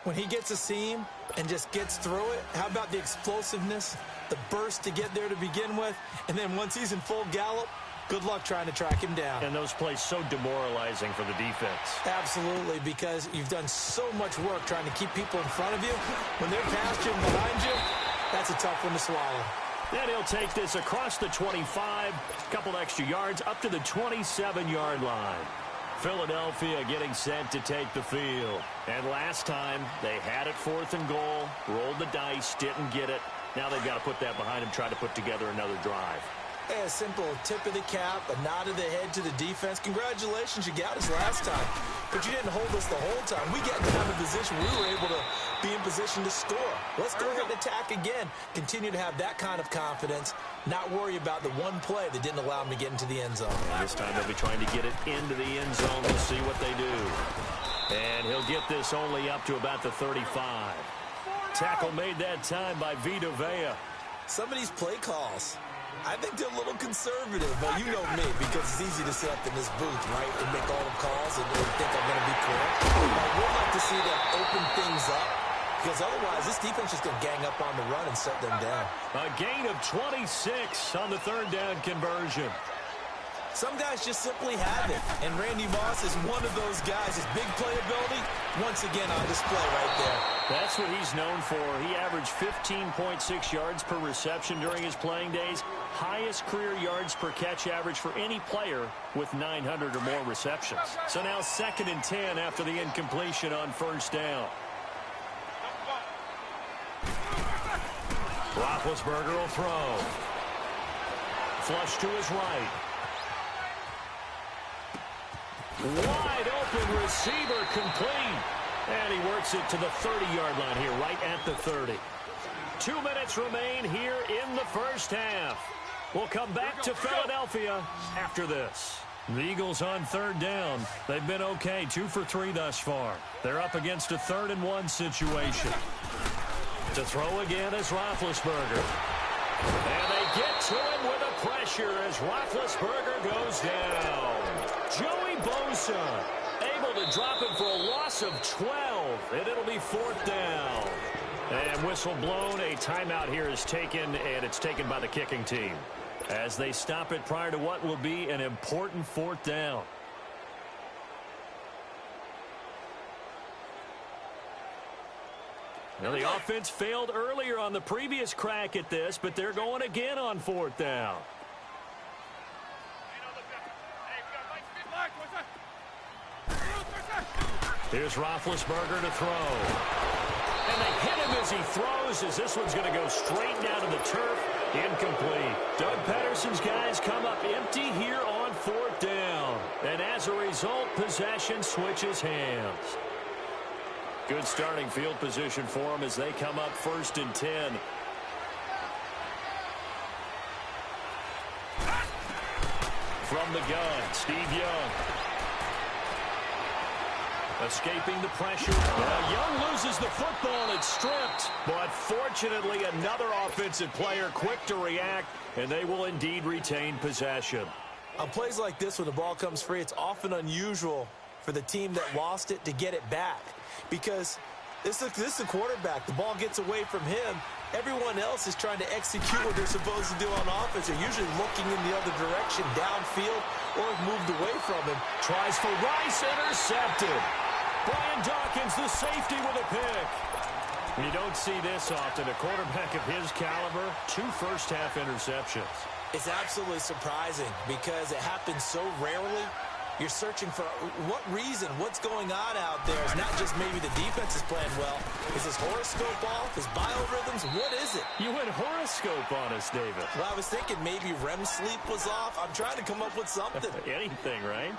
Speaker 2: When he gets a seam and just gets through it, how about the explosiveness, the burst to get there to begin with, and then once he's in full gallop, good luck trying to track him down.
Speaker 1: And those plays so demoralizing for the defense.
Speaker 2: Absolutely, because you've done so much work trying to keep people in front of you. When they're past you and behind you, that's a tough one to swallow.
Speaker 1: Then he'll take this across the 25, a couple extra yards, up to the 27-yard line. Philadelphia getting set to take the field. And last time, they had it 4th and goal, rolled the dice, didn't get it. Now they've got to put that behind them, try to put together another drive.
Speaker 2: Hey, a simple tip of the cap, a nod of the head to the defense. Congratulations, you got us last time. But you didn't hold us the whole time. We got down in a position we were able to be in position to score. Let's go ahead and attack again. Continue to have that kind of confidence. Not worry about the one play that didn't allow them to get into the end zone.
Speaker 1: And this time they'll be trying to get it into the end zone. We'll see what they do. And he'll get this only up to about the 35. Tackle made that time by Vita Vea.
Speaker 2: Some of these play calls, I think they're a little conservative. Well, you know me, because it's easy to sit up in this booth, right, and make all the calls and think I'm going to be correct. I would like to see them open things up, because otherwise this defense is going to gang up on the run and set them down.
Speaker 1: A gain of 26 on the 3rd down conversion.
Speaker 2: Some guys just simply have it, and Randy Moss is one of those guys. His big playability, once again on display right there.
Speaker 1: That's what he's known for. He averaged 15.6 yards per reception during his playing days. Highest career yards per catch average for any player with 900 or more receptions. So now 2nd and 10 after the incompletion on 1st down. Roethlisberger will throw. Flush to his right. Wide open receiver complete. And he works it to the 30-yard line here, right at the 30. 2 minutes remain here in the first half. We'll come back to Philadelphia after this. The Eagles on 3rd down. They've been okay, 2 for 3 thus far. They're up against a 3rd and 1 situation. To throw again is Roethlisberger. And they get to him with a pressure as Roethlisberger goes down. Joey Bosa able to drop him for a loss of 12, and it'll be 4th down. And whistle blown, a timeout here is taken, and it's taken by the kicking team as they stop it prior to what will be an important 4th down. Now, the offense failed earlier on the previous crack at this, but they're going again on 4th down. Here's Roethlisberger to throw. And they hit him as he throws, as this one's going to go straight down to the turf. Incomplete. Doug Pederson's guys come up empty here on 4th down. And as a result, possession switches hands. Good starting field position for them as they come up 1st and 10. From the gun, Steve Young. Escaping the pressure. Young loses the football. It's stripped. But fortunately, another offensive player quick to react, and they will indeed retain possession.
Speaker 2: On plays like this, when the ball comes free, it's often unusual for the team that lost it to get it back. Because this is a quarterback. The ball gets away from him. Everyone else is trying to execute what they're supposed to do on offense. They're usually looking in the other direction, downfield, or moved away from him.
Speaker 1: Tries for Rice, intercepted. Brian Dawkins, the safety, with a pick. You don't see this often. A quarterback of his caliber, 2 first-half interceptions.
Speaker 2: It's absolutely surprising because it happens so rarely. You're searching for what reason, what's going on out there. It's not just maybe the defense is playing well. Is his horoscope off? His biorhythms? What is it?
Speaker 1: You went horoscope on us, David.
Speaker 2: Well, I was thinking maybe REM sleep was off. I'm trying to come up with something.
Speaker 1: Anything, right?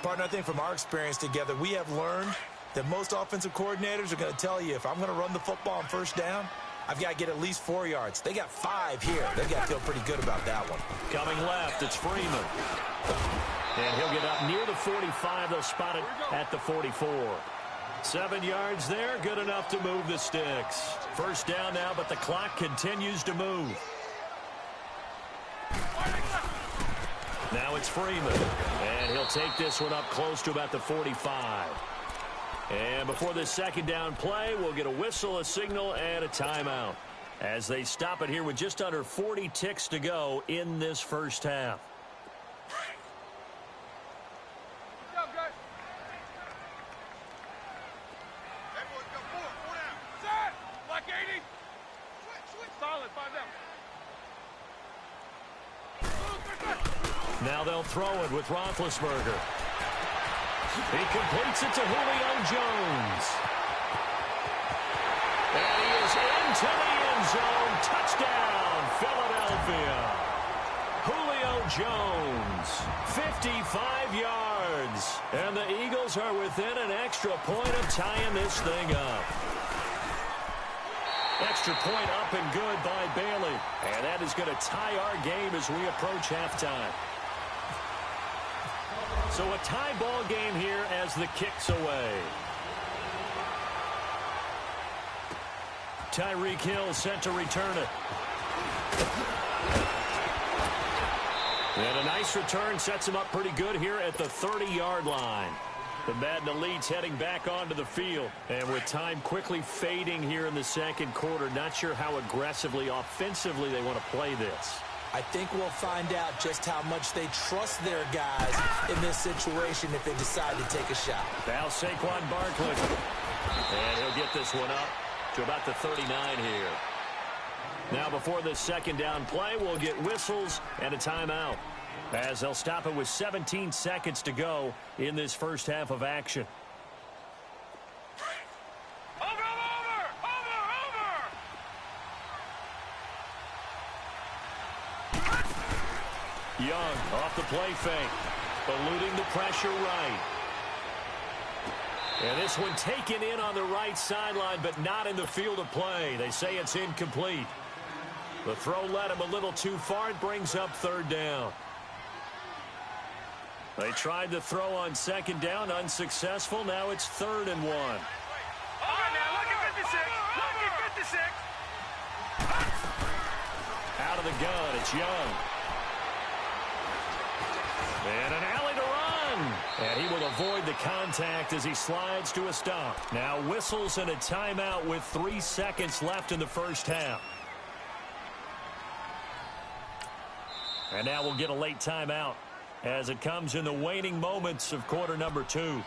Speaker 2: Partner, I think from our experience together, we have learned that most offensive coordinators are going to tell you, if I'm going to run the football on 1st down, I've got to get at least 4 yards. They got 5 here. They've got to feel pretty good about that one.
Speaker 1: Coming left, it's Freeman. And he'll get up near the 45. They'll spot it at the 44. 7 yards there, good enough to move the sticks. First down now, but the clock continues to move. Now it's Freeman, and he'll take this one up close to about the 45. And before this second down play, we'll get a whistle, a signal, and a timeout as they stop it here with just under 40 ticks to go in this first half. Now they'll throw it with Roethlisberger. He completes it to Julio Jones. And he is into the end zone. Touchdown, Philadelphia. Julio Jones, 55 yards. And the Eagles are within an extra point of tying this thing up. Extra point up and good by Bailey. And that is going to tie our game as we approach halftime. So a tie ball game here as the kick's away. Tyreek Hill set to return it. And a nice return sets him up pretty good here at the 30-yard line. The Madden Elite's heading back onto the field. And with time quickly fading here in the second quarter, not sure how aggressively, offensively they want to play this.
Speaker 2: I think we'll find out just how much they trust their guys in this situation if they decide to take a shot.
Speaker 1: Now Saquon Barkley. And he'll get this one up to about the 39 here. Now before this second down play, we'll get whistles and a timeout as they'll stop it with 17 seconds to go in this first half of action. Young off the play fake, eluding the pressure right. And this one taken in on the right sideline, but not in the field of play. They say it's incomplete. The throw led him a little too far. It brings up third down. They tried to throw on second down, unsuccessful. Now it's 3rd and 1.
Speaker 3: All right, now look at 56. Look at 56.
Speaker 1: Out of the gun, it's Young. And an alley to run. And he will avoid the contact as he slides to a stop. Now whistles and a timeout with 3 seconds left in the first half. And now we'll get a late timeout as it comes in the waning moments of quarter number 2.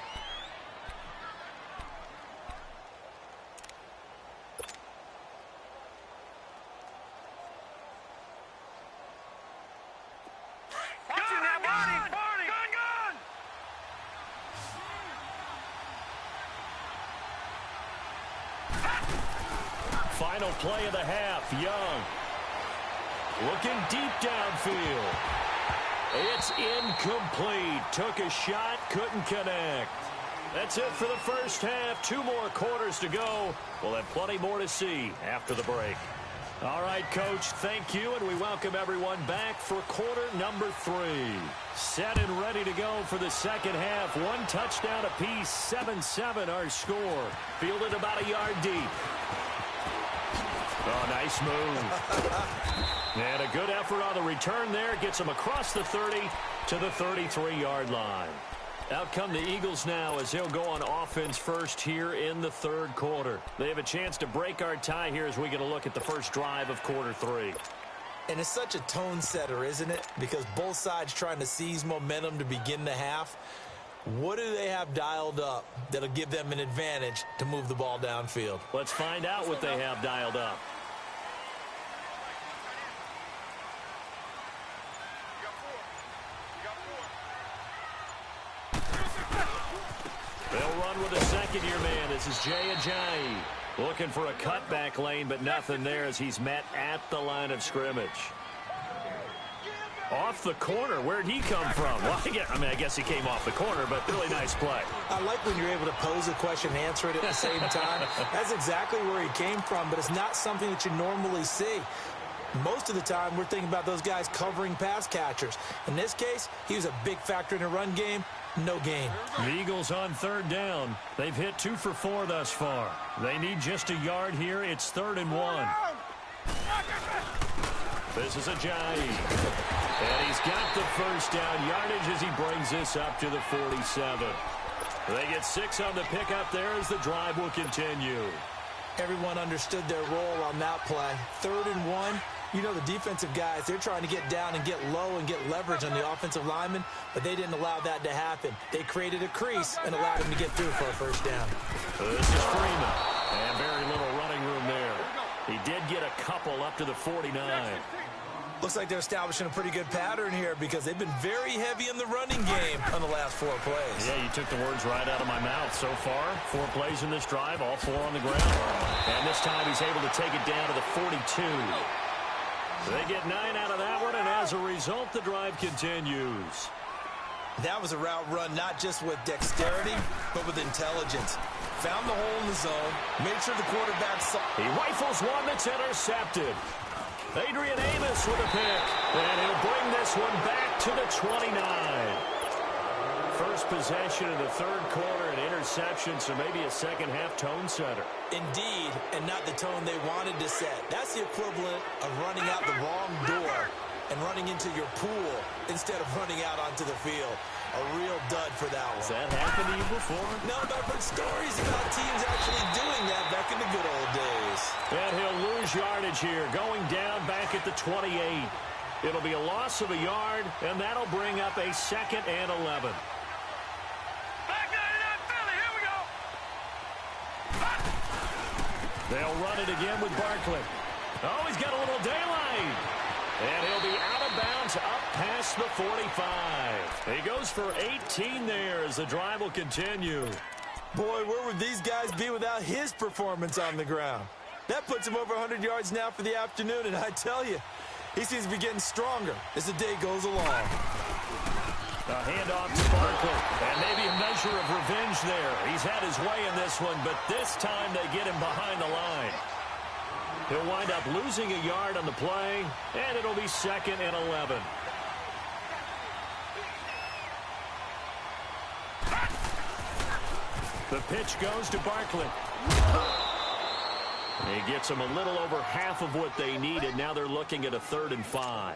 Speaker 1: Final play of the half. Young looking deep downfield. It's incomplete. Took a shot, couldn't connect. That's it for the first half. 2 more quarters to go. We'll have plenty more to see after the break. All right, Coach, thank you, and we welcome everyone back for quarter number 3. Set and ready to go for the second half. 1 touchdown apiece, 7-7 our score. Fielded about a yard deep. Oh, nice move. And a good effort on the return there. Gets him across the 30 to the 33-yard line. Out come the Eagles now as they'll go on offense first here in the 3rd quarter. They have a chance to break our tie here as we get a look at the first drive of quarter 3.
Speaker 2: And it's such a tone setter, isn't it? Because both sides trying to seize momentum to begin the half. What do they have dialed up that'll give them an advantage to move the ball downfield?
Speaker 1: Let's find out what they have dialed up. They'll run with a second-year man. This is Jay Ajayi looking for a cutback lane, but nothing there as he's met at the line of scrimmage. Off the corner. Where'd he come from? Well, I guess he came off the corner, but really nice play.
Speaker 2: I like when you're able to pose a question and answer it at the same time. That's exactly where he came from, but it's not something that you normally see. Most of the time, we're thinking about those guys covering pass catchers. In this case, he was a big factor in the run game. No gain.
Speaker 1: The Eagles on third down. They've hit 2 for 4 thus far. They need just a yard here. It's 3rd and 1. This is Ajayi. And he's got the first down yardage as he brings this up to the 47. They get 6 on the pickup there as the drive will continue.
Speaker 2: Everyone understood their role on that play. 3rd and 1. You know, the defensive guys, they're trying to get down and get low and get leverage on the offensive lineman, but they didn't allow that to happen. They created a crease and allowed him to get through for a first down.
Speaker 1: This is Freeman. And very little running room there. He did get a couple up to the 49.
Speaker 2: Looks like they're establishing a pretty good pattern here because they've been very heavy in the running game on the last 4 plays.
Speaker 1: Yeah, you took the words right out of my mouth. So far, 4 plays in this drive, all 4 on the ground. And this time he's able to take it down to the 42. They get 9 out of that one, and as a result, the drive continues.
Speaker 2: That was a route run not just with dexterity, but with intelligence. Found the hole in the zone, made sure the quarterback saw.
Speaker 1: He rifles one that's intercepted. Adrian Amos with a pick, and he'll bring this one back to the 29. First possession of the 3rd quarter, an interception, so maybe a second-half tone setter.
Speaker 2: Indeed, and not the tone they wanted to set. That's the equivalent of running out the wrong door and running into your pool instead of running out onto the field. A real dud for that one.
Speaker 1: Has that happened to you before?
Speaker 2: No, but I've heard stories about teams actually doing that back in the good old days.
Speaker 1: And he'll lose yardage here, going down back at the 28. It'll be a loss of a yard, and that'll bring up a 2nd and 11.
Speaker 3: Back 99 Philly, here we go.
Speaker 1: They'll run it again with Barkley. Oh, he's got a little daylight. And he'll be out of bounds up past the 45. He goes for 18 there as the drive will continue.
Speaker 2: Boy, where would these guys be without his performance on the ground? That puts him over 100 yards now for the afternoon, and I tell you, he seems to be getting stronger as the day goes along.
Speaker 1: A handoff to Barkley, and maybe a measure of revenge there. He's had his way in this one, but this time they get him behind the line. He'll wind up losing a yard on the play, and it'll be 2nd and 11. The pitch goes to Barkley. He gets them a little over half of what they needed. Now they're looking at a 3rd and 5.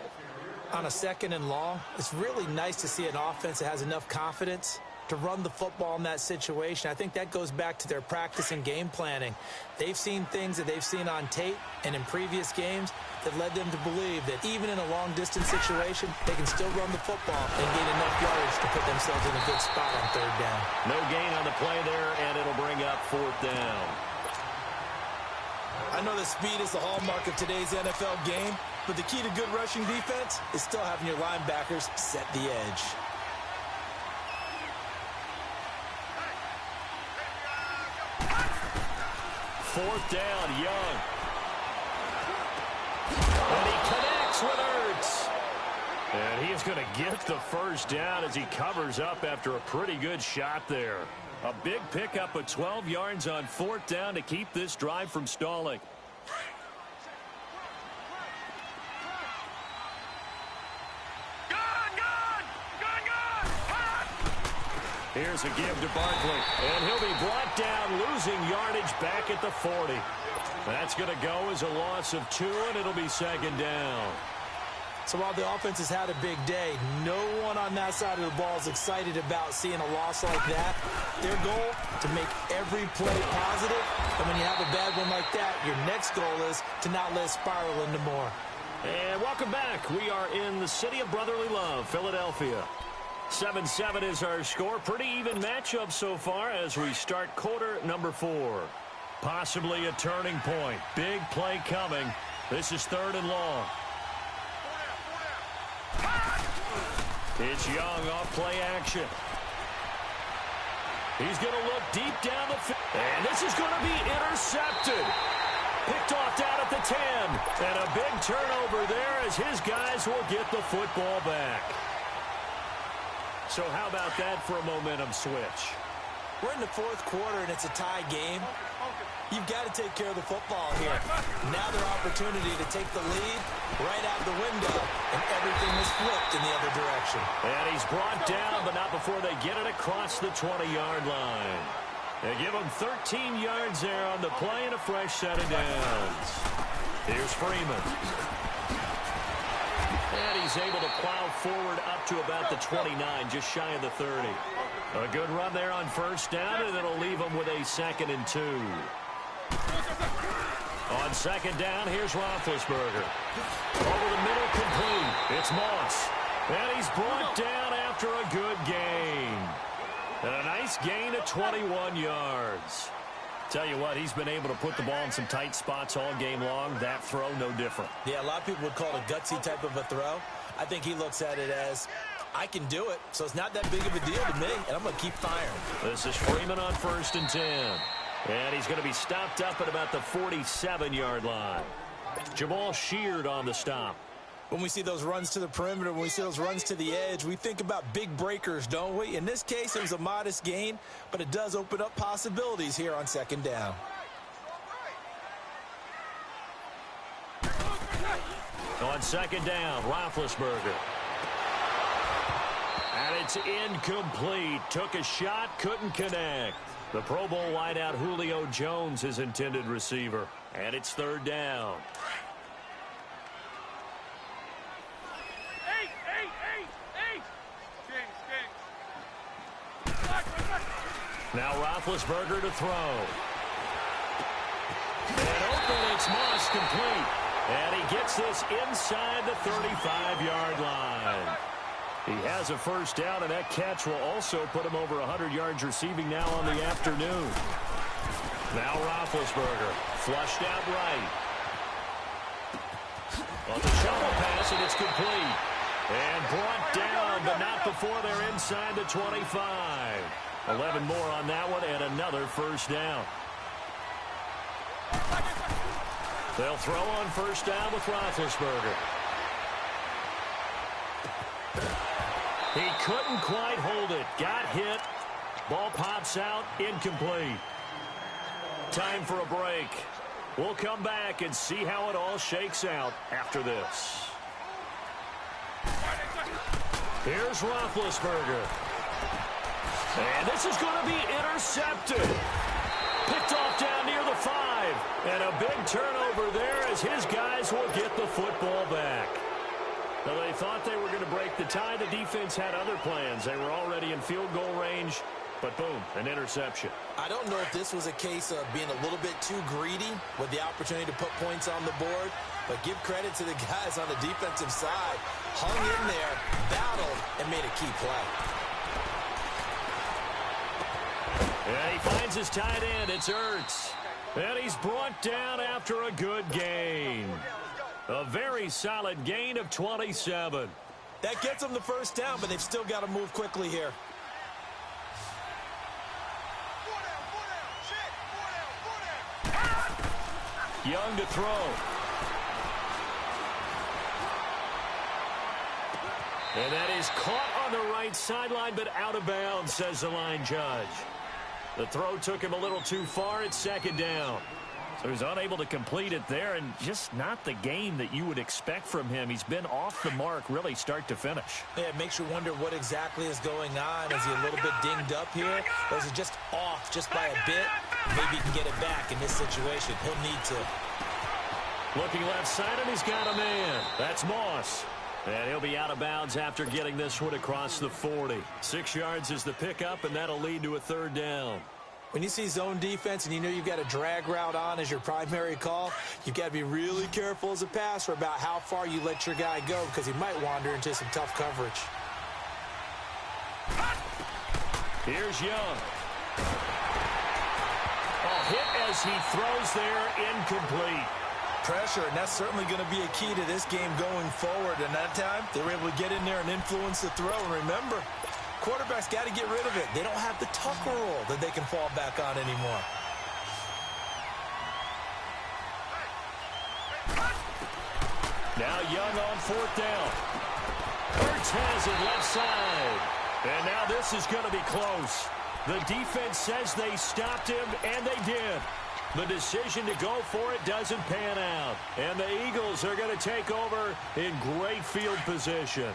Speaker 2: On a 2nd and long, it's really nice to see an offense that has enough confidence to run the football in that situation. I think that goes back to their practice and game planning. They've seen things that they've seen on tape and in previous games that led them to believe that even in a long-distance situation, they can still run the football and gain enough yardage to put themselves in a good spot on 3rd down.
Speaker 1: No gain on the play there, and it'll bring up 4th down.
Speaker 2: I know that speed is the hallmark of today's NFL game, but the key to good rushing defense is still having your linebackers set the edge.
Speaker 1: Fourth down, Young. And he connects with Ertz. And he is going to get the first down as he covers up after a pretty good shot there. A big pickup of 12 yards on 4th down to keep this drive from stalling. Here's a give to Barkley, and he'll be brought down, losing yardage back at the 40. That's going to go as a loss of 2, and it'll be 2nd down.
Speaker 2: So while the offense has had a big day, no one on that side of the ball is excited about seeing a loss like that. Their goal, to make every play positive, and when you have a bad one like that, your next goal is to not let it spiral into more.
Speaker 1: And welcome back. We are in the city of brotherly love, Philadelphia. 7-7 is our score. Pretty even matchup so far as we start quarter number 4. Possibly a turning point. Big play coming. This is 3rd and long. It's Young off play action. He's going to look deep down the field. And this is going to be intercepted. Picked off down at the 10. And a big turnover there as his guys will get the football back. So how about that for a momentum switch?
Speaker 2: We're in the 4th quarter, and it's a tie game. You've got to take care of the football here. Now their opportunity to take the lead right out the window, and everything is flipped in the other direction.
Speaker 1: And he's brought down, but not before they get it across the 20-yard line. They give him 13 yards there on the play and a fresh set of downs. Here's Freeman. And he's able to plow forward up to about the 29, just shy of the 30. A good run there on first down, and it'll leave him with a 2nd and 2. On second down, here's Roethlisberger. Over the middle, complete. It's Moss. And he's brought down after a good gain. And a nice gain of 21 yards. Tell you what, he's been able to put the ball in some tight spots all game long. That throw, no different.
Speaker 2: Yeah, a lot of people would call it a gutsy type of a throw. I think he looks at it as, I can do it, so it's not that big of a deal to me, and I'm going to keep firing.
Speaker 1: This is Freeman on 1st and 10. And he's going to be stopped up at about the 47-yard line. Jamal Sheard on the stop.
Speaker 2: When we see those runs to the perimeter, when we see those runs to the edge, we think about big breakers, don't we? In this case, it was a modest gain, but it does open up possibilities here on 2nd down.
Speaker 1: On 2nd down, Roethlisberger. And it's incomplete. Took a shot, couldn't connect. The Pro Bowl wideout Julio Jones, his intended receiver. And it's 3rd down. Now Roethlisberger to throw. And open, it's Moss, complete. And he gets this inside the 35-yard line. He has a 1st down, and that catch will also put him over 100 yards receiving now on the afternoon. Now Roethlisberger, flushed out right. On the shovel pass, and it's complete. And brought down, but not before they're inside the 25. 11 more on that one, and another 1st down. They'll throw on 1st down with Roethlisberger. He couldn't quite hold it. Got hit. Ball pops out. Incomplete. Time for a break. We'll come back and see how it all shakes out after this. Here's Roethlisberger. And this is going to be intercepted. Picked off down near the 5. And a big turnover there as his guys will get the football back. Well, they thought they were going to break the tie. The defense had other plans. They were already in field goal range. But boom, an interception.
Speaker 2: I don't know if this was a case of being a little bit too greedy with the opportunity to put points on the board. But give credit to the guys on the defensive side. Hung in there, battled, and made a key play.
Speaker 1: And he finds his tight end. It's Ertz. And he's brought down after a good gain. A very solid gain of 27.
Speaker 2: That gets them the 1st down, but they've still got to move quickly here.
Speaker 1: Young to throw. And that is caught on the right sideline, but out of bounds, says the line judge. The throw took him a little too far. It's 2nd down. So he's unable to complete it there, and just not the game that you would expect from him. He's been off the mark, really, start to finish.
Speaker 2: Yeah, it makes you wonder what exactly is going on. Is he a little bit dinged up here? Or is he just off just by a bit? Maybe he can get it back in this situation. He'll need to.
Speaker 1: Looking left side, and he's got a man. That's Moss. And he'll be out of bounds after getting this one across the 40. 6 yards is the pickup, and that'll lead to a 3rd down.
Speaker 2: When you see zone defense and you know you've got a drag route on as your primary call, you've got to be really careful as a passer about how far you let your guy go because he might wander into some tough coverage.
Speaker 1: Here's Young. A hit as he throws there, incomplete.
Speaker 2: Pressure, and that's certainly going to be a key to this game going forward. And that time, they were able to get in there and influence the throw. And remember, quarterbacks got to get rid of it. They don't have the Tucker rule that they can fall back on anymore.
Speaker 1: Now Young on 4th down. Ertz has it left side. And now this is going to be close. The defense says they stopped him, and they did. The decision to go for it doesn't pan out. And the Eagles are going to take over in great field position.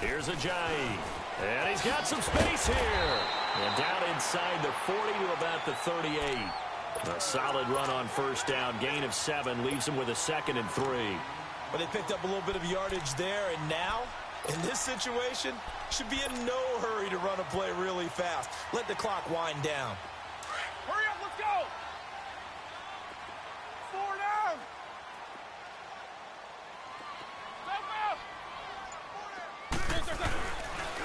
Speaker 1: Here's Ajayi. And he's got some space here. And down inside the 40 to about the 38. A solid run on first down. Gain of 7 leaves him with a 2nd and 3.
Speaker 2: But they picked up a little bit of yardage there, and now, in this situation, should be in no hurry to run a play really fast. Let the clock wind down.
Speaker 3: Hurry up, let's go! 4 down!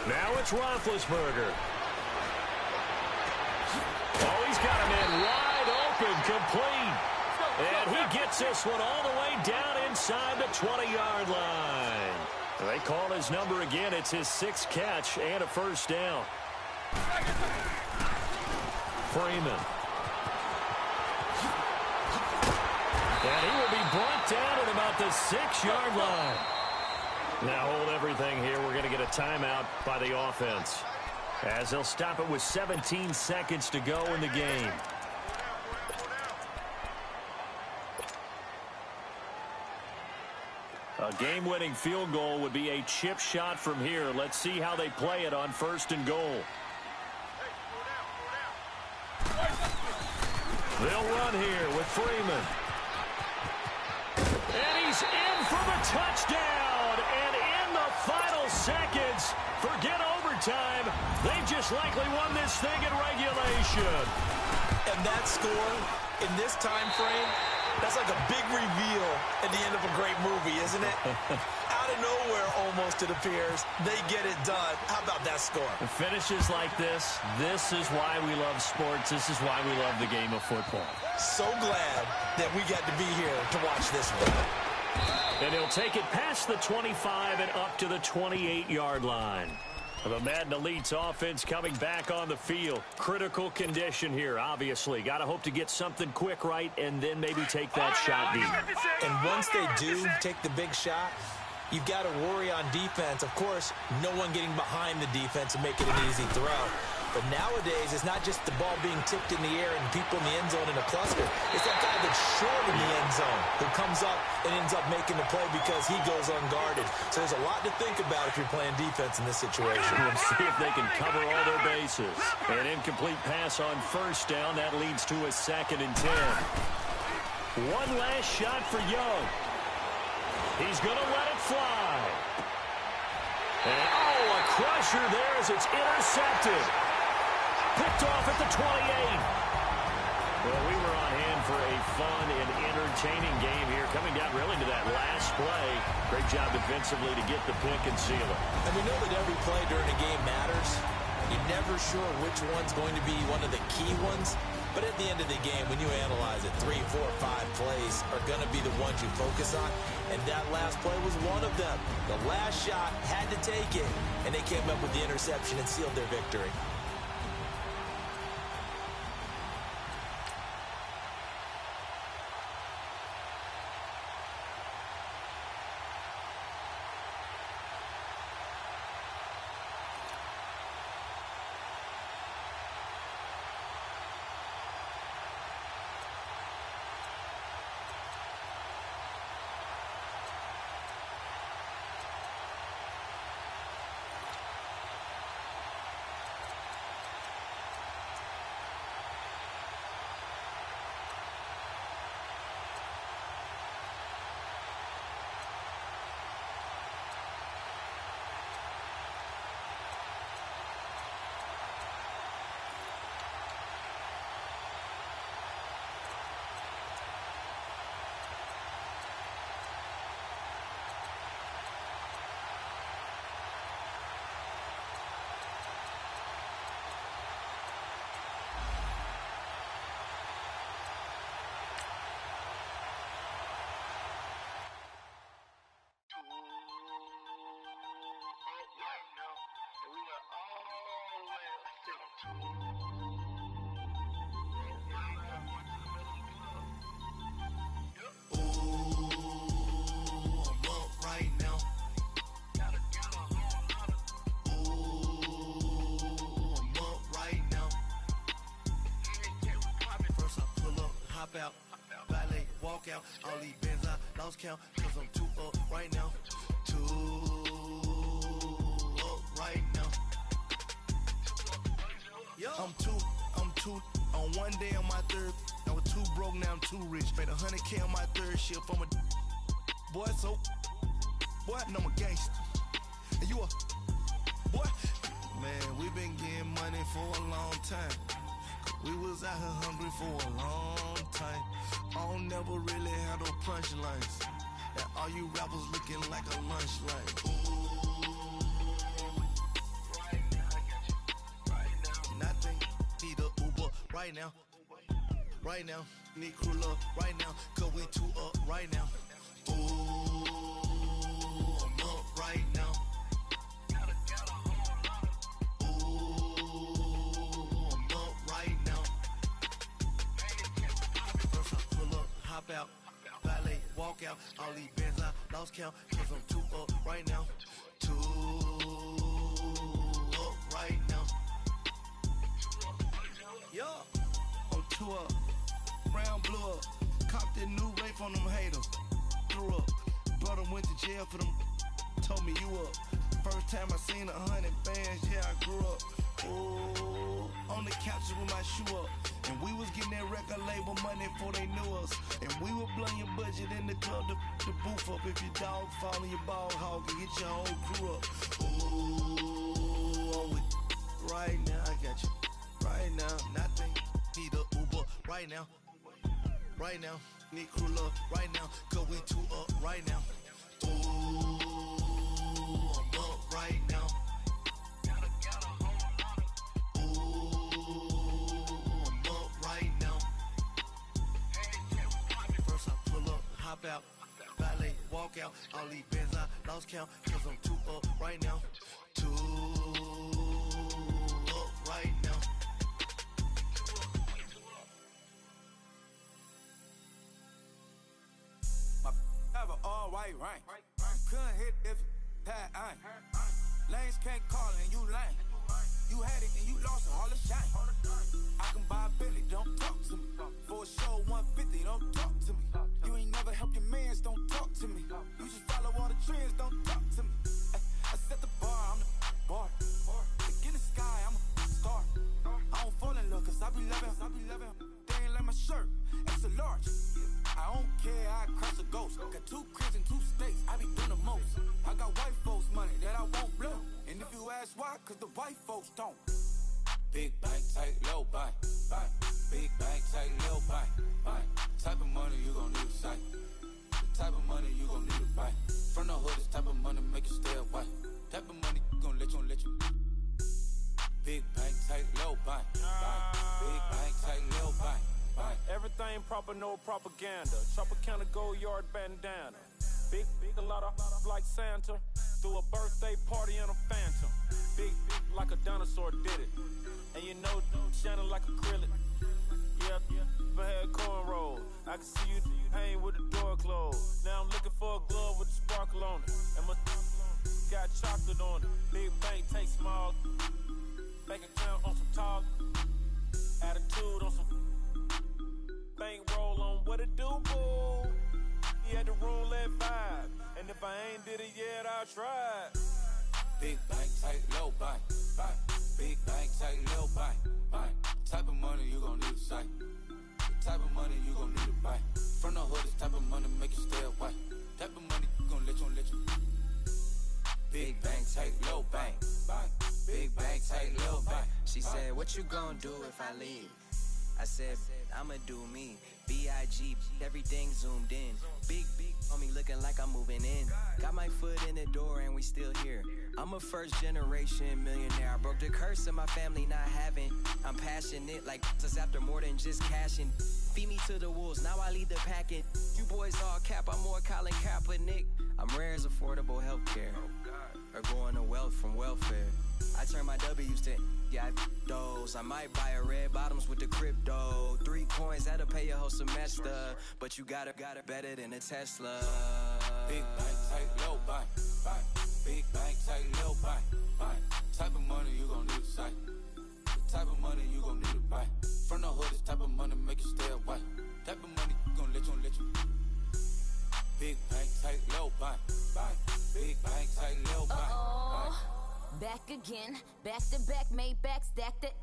Speaker 1: Now it's Roethlisberger. Oh, he's got him in wide open, complete. And he gets this one all the way down inside the 20-yard line. They call his number again. It's his 6th catch and a first down. Freeman. And he will be brought down at about the 6-yard line. Now hold everything here. We're going to get a timeout by the offense, as they'll stop it with 17 seconds to go in the game. A game-winning field goal would be a chip shot from here. Let's see how they play it on 1st and goal. They'll run here with Freeman. And he's in for the touchdown. And in the final seconds, forget overtime, they've just likely won this thing in regulation.
Speaker 2: And that score, in this time frame, that's like a big reveal at the end of a great movie, isn't it? Out of nowhere, almost, it appears. They get it done. How about that score?
Speaker 1: It finishes like this. This is why we love sports. This is why we love the game of football.
Speaker 2: So glad that we got to be here to watch this one.
Speaker 1: And he'll take it past the 25 and up to the 28-yard line. The Madden Elite's offense coming back on the field. Critical condition here, obviously. Got to hope to get something quick right and then maybe take that shot deep.
Speaker 2: And once they do take the big shot, you've got to worry on defense. Of course, no one getting behind the defense and making an easy throw. But nowadays, it's not just the ball being tipped in the air and people in the end zone in a cluster. It's that guy that's short in the end zone who comes up and ends up making the play because he goes unguarded. So there's a lot to think about if you're playing defense in this situation.
Speaker 1: We'll see if they can cover all their bases. An incomplete pass on first down. That leads to a 2nd and 10. One last shot for Young. He's going to let it fly. And, oh, a crusher there as it's intercepted. Picked off at the 28. Well, we were on hand for a fun and entertaining game here, coming down really to that last play. Great job defensively to get the pick and seal it.
Speaker 2: And we know that every play during a game matters. You're never sure which one's going to be one of the key ones. But at the end of the game, when you analyze it, 3, 4, 5 plays are going to be the ones you focus on. And that last play was one of them. The last shot had to take it. And they came up with the interception and sealed their victory.
Speaker 4: hop out, valet, walk out. All these bands I lost count, cause I'm too up right now. Too up right now. I'm too on one day on my third. I was too broke, now I'm too rich. Made 100K on my third shift. I'm a boy, so boy, and I'm a gangster. And you a boy. Man, we been getting money for a long time. We was out here hungry for a long time. I don't never really have no punchlines. And all you rappers looking like a lunch line. Right now, I got you. Right now. Nothing. Need a Uber right now. Right now. Need crew up right now. Cause we too up right now. Ooh, I'm up right now. Hop out, valet, walk out. All these bands I lost count, cause I'm too up right now. Too up right now. Yeah, I'm too up. Brown blew up. Copped that new rape on them haters. Threw up. Brother went to jail for them. Told me you up. First time I seen 100 bands, yeah, I grew up. Ooh, on the couch with my shoe up. And we was getting that record label money before they knew us. And we were blowing your budget in the club to boof up. If your dog fall in your ball hog and get your whole crew up. Ooh, I'm with right now, I got you. Right now, nothing. Need a Uber right now. Right now, need crew love right now. Cause we too up right now. Ooh, I'm up right now. Hop out, valet, walk out. All these bands I lost count, cause I'm too up right now. Too up right now.
Speaker 5: My have an all white rank. Couldn't hit if it had ain't. Lanes can't call and you lame. You had it and you lost all the shine. I can buy a Billy, don't talk to me. For a show 150, don't talk to me. You ain't never help your mans, don't talk to me. You just follow all the trends, don't talk to me. I set the bar, I'm the bar. Look in the sky, I'm a star. I don't fall in love cause I be loving. They ain't like my shirt, it's a large. I don't care, I cross a ghost. Got 2 cribs in 2 states, I be doing the most. I got white folks money that I won't blow. And if you ask why, cause the white folks don't. Big bank, tight, low bank. Big bank, tight, low bank. Type of money you gon' need to sight. The type of money you gon' need to buy. From the hood, this type of money make you stay away. Type of money gon' let you. Big bank, tight, low bank. Big bank, tight, low bank.
Speaker 6: Everything proper, no propaganda. Tropicana gold yard bandana. Big, a lot of like Santa. Threw a birthday party in a phantom. Big like a dinosaur did it. And you know, shining like acrylic. Yeah, but had cornrows. I can see you hang with the door closed. Now I'm looking for a glove with a sparkle on it. And my got chocolate on it. Big bank, take small. Bank account on some talk. Attitude on some bank roll on what it do, boo. He had the roulette vibe. And if I ain't did it yet, I'll try.
Speaker 5: Big bank, tight, low bank. Big bank, tight, low bank. Type of money you gon' need to sight. The type of money you gon' need to buy. From the hood, this type of money make you stay away. Type of money gon' let you. Big bank, tight, low bank. Big bank, tight, low bank.
Speaker 7: She said, what you gon' do if I leave? I said, I'ma do me. B.I.G. Everything zoomed in. Big on me looking like I'm moving in. Got my foot in the door and we still here. I'm a first generation millionaire. I broke the curse of my family not having. I'm passionate like us after more than just cashing. Feed me to the wolves, now I lead the packing. You boys all cap, I'm more Colin Kaepernick. I'm rare as affordable healthcare. Or going to wealth from welfare. I turn my W's to those. I might buy a red bottoms with the crypto. 3 coins, that'll pay your whole semester. But you got it better than a Tesla.
Speaker 5: Big bank, tight, low bank. Big bank, tight, low bank. Type of money you gon' need to sight. The type of money you gon' need to buy. From the hood, this type of money make you stay away. Type of
Speaker 8: again. Back to back, made back, stacked it.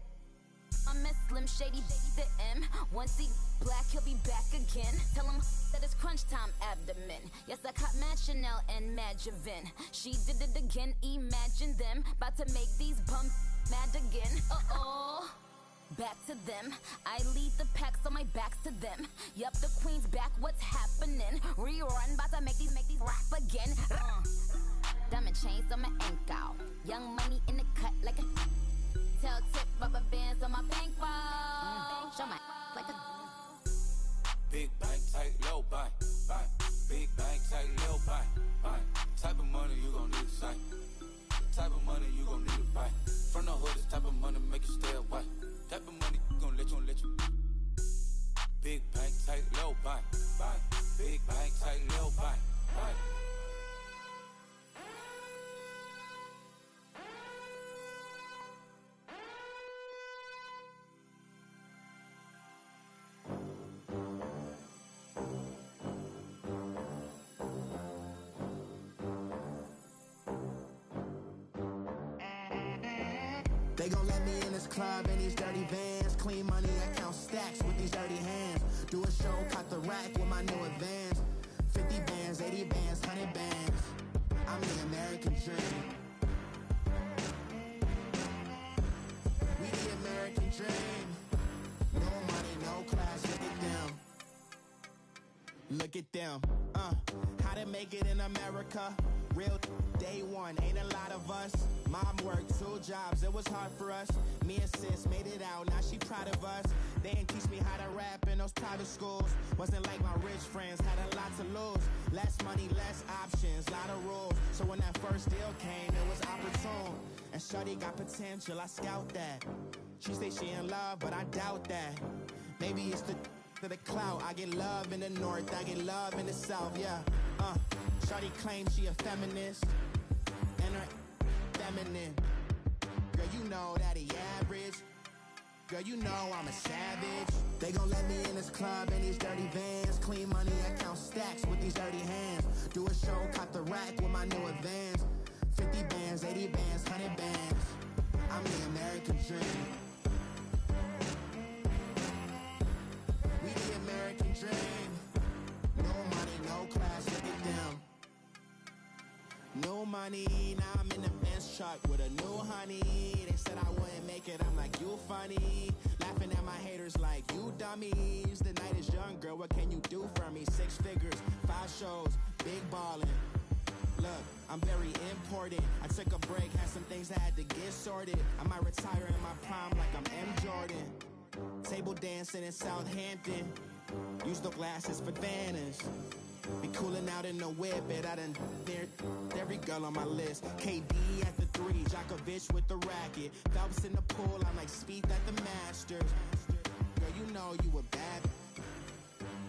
Speaker 8: I'm a Slim Shady, the M. Once he black, he'll be back again. Tell him that it's crunch time abdomen. Yes, I caught Mad Chanel and Mad Javin. She did it again, imagine them. About to make these bums mad again. Uh-oh. Back to them. I lead the pack, so my back's to them. Yup, the queen's back, what's happening? Rerun, about to make these rap again. Diamond chains on my ankle. Young money in the cut like a tail tip, rubber bands on my bankroll. Show my like a
Speaker 5: big bank, tight, low bank, bank. Big bank, tight, low bank, bank. Type of money you gon' need to sight. The type of money you gon' need to buy. From the hood, this type of money make you stay away. Type of money gon' let you. Big bank, tight, low bank, bank. Big bank, tight, low bank, bank.
Speaker 4: They gon' let me in this club in these dirty vans. Clean money, I count stacks with these dirty hands. Do a show, caught the rack with my new advance. 50 bands, 80 bands, 100 bands. I'm the American dream. We the American dream. No money, no class, look at them. Look at them, how to make it in America. Real day one, ain't a lot of us. Mom worked 2 jobs, it was hard for us. Me and sis made it out, now she proud of us. They ain't teach me how to rap in those private schools. Wasn't like my rich friends, had a lot to lose. Less money, less options, lot of rules. So when that first deal came, it was opportune. And shorty got potential, I scout that. She say she in love, but I doubt that. Maybe it's the clout. I get love in the north, I get love in the south, yeah. Shorty claims she a feminist, and her feminine. Girl, you know that he average. Girl, you know I'm a savage. They gon' let me in this club in these dirty vans. Clean money, I count stacks with these dirty hands. Do a show, caught the rack with my new advance. 50 bands, 80 bands, 100 bands. I'm the American dream. We the American dream. No money, no class, look at them. No money, now I'm in the Benz truck with a new honey. They said I wouldn't make it, I'm like, you funny. Laughing at my haters like, you dummies. The night is young, girl, what can you do for me? 6 figures, 5 shows, big ballin'. Look, I'm very important. I took a break, had some things I had to get sorted. I might retire in my prime like I'm M. Jordan. Table dancing in Southampton. Use the glasses for banners. Be cooling out in the whip, and I done there every girl on my list. KD at the 3, Djokovic with the racket. Phelps in the pool, I'm like Speed at the Masters. Girl, you know you a bad.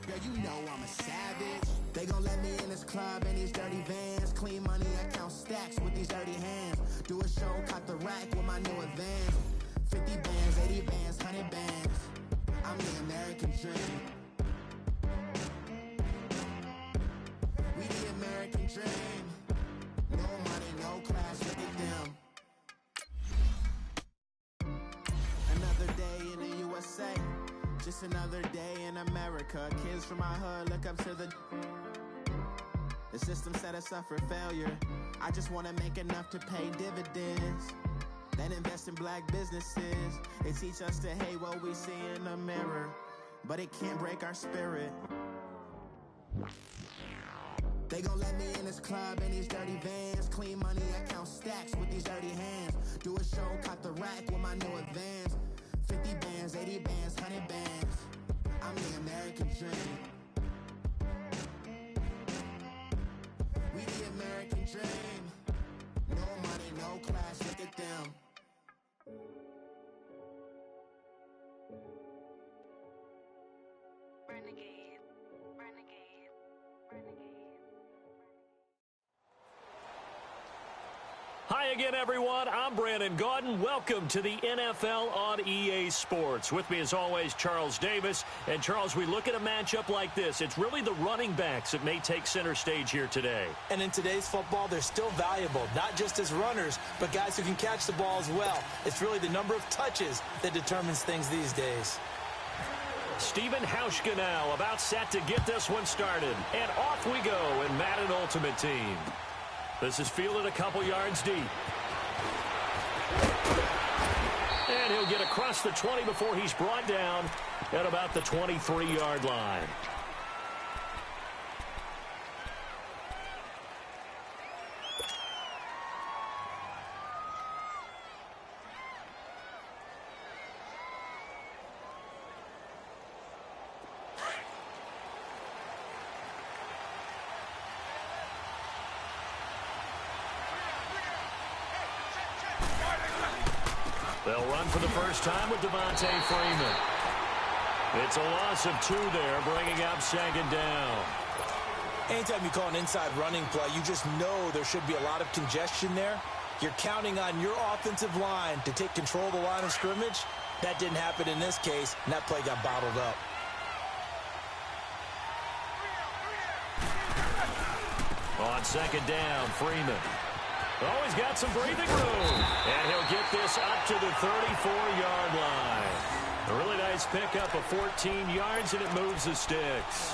Speaker 4: Girl, you know I'm a savage. They gon' let me in this club in these dirty vans. Clean money, I count stacks with these dirty hands. Do a show, caught the rack with my new advance. 50 bands, 80 bands, 100 bands. I'm the American dream. We the American dream. No money, no class, look at them. Another day in the USA. Just another day in America. Kids from my hood look up to the system set us up for failure. I just want to make enough to pay dividends. Then invest in black businesses. They teach us to hate what we see in the mirror, but it can't break our spirit. They gon' let me in this club in these dirty vans. Clean money, I count stacks with these dirty hands. Do a show, caught the rack with my new advance. 50 bands, 80 bands, 100 bands. I'm the American dream. We the American dream. No money, no class, look at them.
Speaker 8: Renegade, renegade, renegade.
Speaker 1: Hi again, everyone. I'm Brandon Gaudin. Welcome to the NFL on EA Sports. With me, as always, Charles Davis. And, Charles, we look at a matchup like this. It's really the running backs that may take center stage here today.
Speaker 2: And in today's football, they're still valuable, not just as runners, but guys who can catch the ball as well. It's really the number of touches that determines things these days.
Speaker 1: Steven Hauschka now about set to get this one started. And off we go in Madden Ultimate Team. This is fielded a couple yards deep. And he'll get across the 20 before he's brought down at about the 23-yard line. They'll run for the first time with Devontae Freeman. It's a loss of 2 there, bringing up second down.
Speaker 2: Anytime you call an inside running play, you just know there should be a lot of congestion there. You're counting on your offensive line to take control of the line of scrimmage. That didn't happen in this case, and that play got bottled up.
Speaker 1: On second down, Freeman. Oh, he's got some breathing room. And he'll get this up to the 34-yard line. A really nice pickup of 14 yards, and it moves the sticks.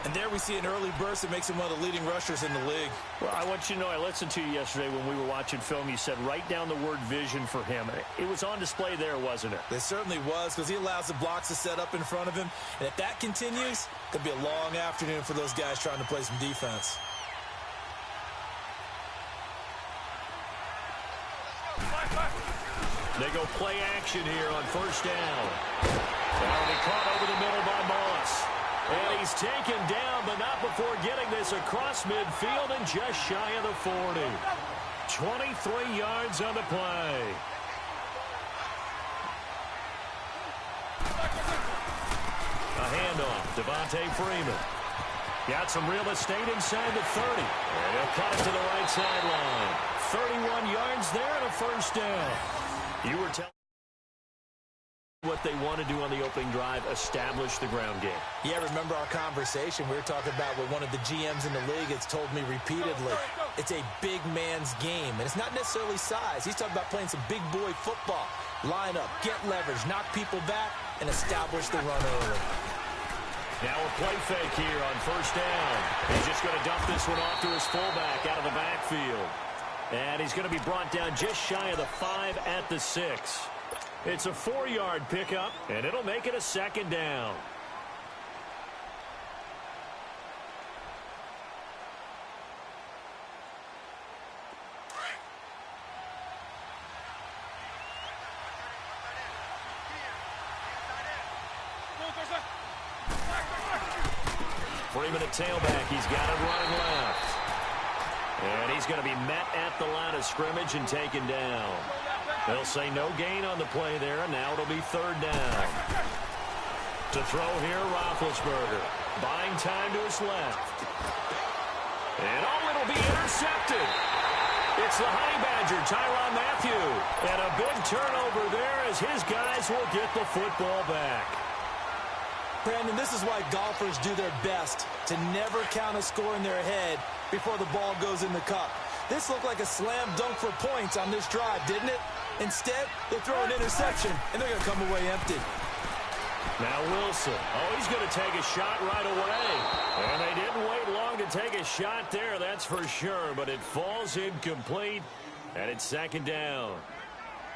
Speaker 2: And there we see an early burst that makes him one of the leading rushers in the league.
Speaker 1: Well, I want you to know, I listened to you yesterday when we were watching film. You said write down the word vision for him. It was on display there, wasn't it?
Speaker 2: It certainly was, because he allows the blocks to set up in front of him. And if that continues, it could be a long afternoon for those guys trying to play some defense.
Speaker 1: They go play action here on first down. That'll be caught over the middle by Moss. And he's taken down, but not before getting this across midfield and just shy of the 40. 23 yards on the play. A handoff, Devontae Freeman. Got some real estate inside the 30. And he'll cut it to the right sideline. 31 yards there and a first down. You were telling what they want to do on the opening drive, establish the ground game.
Speaker 2: Yeah, remember our conversation. We were talking about what one of the GMs in the league has told me repeatedly. It's a big man's game, and it's not necessarily size. He's talking about playing some big boy football. Line up, get leverage, knock people back, and establish the run early.
Speaker 1: Now a play fake here on first down. He's just going to dump this one off to his fullback out of the backfield. And he's going to be brought down just shy of the 5 at the 6. It's a 4-yard pickup, and it'll make it a second down. Freeman at tailback. He's got it running left. And he's going to be met at the line of scrimmage and taken down. They'll say no gain on the play there, and now it'll be third down. To throw here, Roethlisberger. Buying time to his left. And it'll be intercepted. It's the Honey Badger, Tyrann Mathieu. And a big turnover there as his guys will get the football back.
Speaker 2: Brandon, this is why golfers do their best to never count a score in their head before the ball goes in the cup. This looked like a slam dunk for points on this drive, didn't it? Instead, they throw an interception, and they're going to come away empty.
Speaker 1: Now Wilson. Oh, he's going to take a shot right away. And they didn't wait long to take a shot there, that's for sure. But it falls incomplete, and it's second down.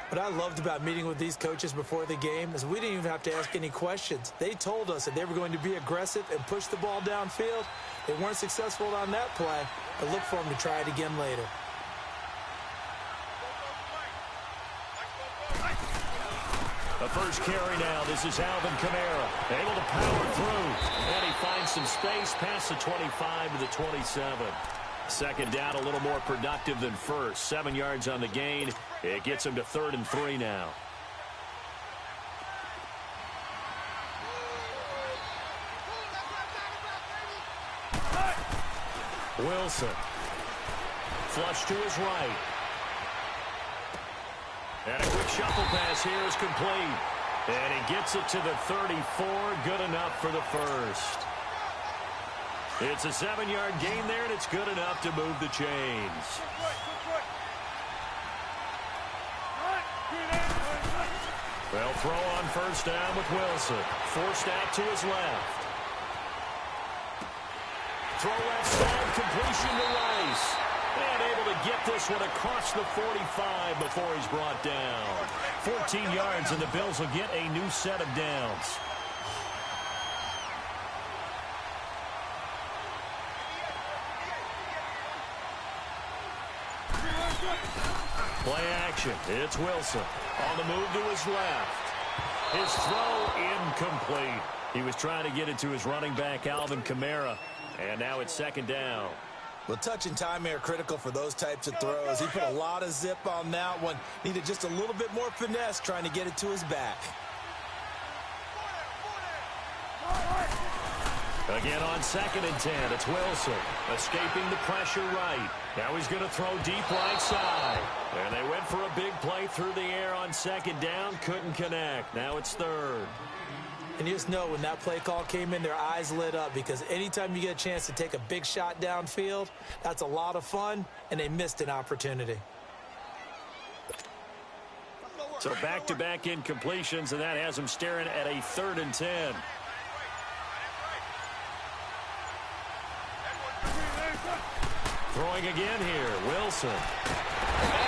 Speaker 2: What I loved about meeting with these coaches before the game is we didn't even have to ask any questions. They told us that they were going to be aggressive and push the ball downfield. They weren't successful on that play, but look for them to try it again later.
Speaker 1: The first carry now. This is Alvin Kamara. Able to power through. And he finds some space past the 25 to the 27. Second down, a little more productive than first. 7 yards on the gain. It gets him to 3rd and 3 now. Wilson. Flush to his right. And a quick shuffle pass here is complete. And he gets it to the 34. Good enough for the first. It's a 7-yard gain there, and it's good enough to move the chains. They'll throw on first down with Wilson. Forced out to his left. Throw left side, completion to Rice. And able to get this one across the 45 before he's brought down. 14 yards, and the Bills will get a new set of downs. Play action. It's Wilson. On the move to his left. His throw incomplete. He was trying to get it to his running back, Alvin Kamara. And now it's second down.
Speaker 2: Well, touch and time are critical for those types of throws. He put a lot of zip on that one. Needed just a little bit more finesse trying to get it to his back.
Speaker 1: Again on 2nd and 10, it's Wilson. Escaping the pressure right. Now he's going to throw deep right side. And they went for a big play through the air on 2nd down. Couldn't connect. Now it's 3rd.
Speaker 2: And you just know when that play call came in, their eyes lit up, because anytime you get a chance to take a big shot downfield, that's a lot of fun, and they missed an opportunity.
Speaker 1: So back-to-back incompletions, and that has them staring at a 3rd and 10. Throwing again here, Wilson. And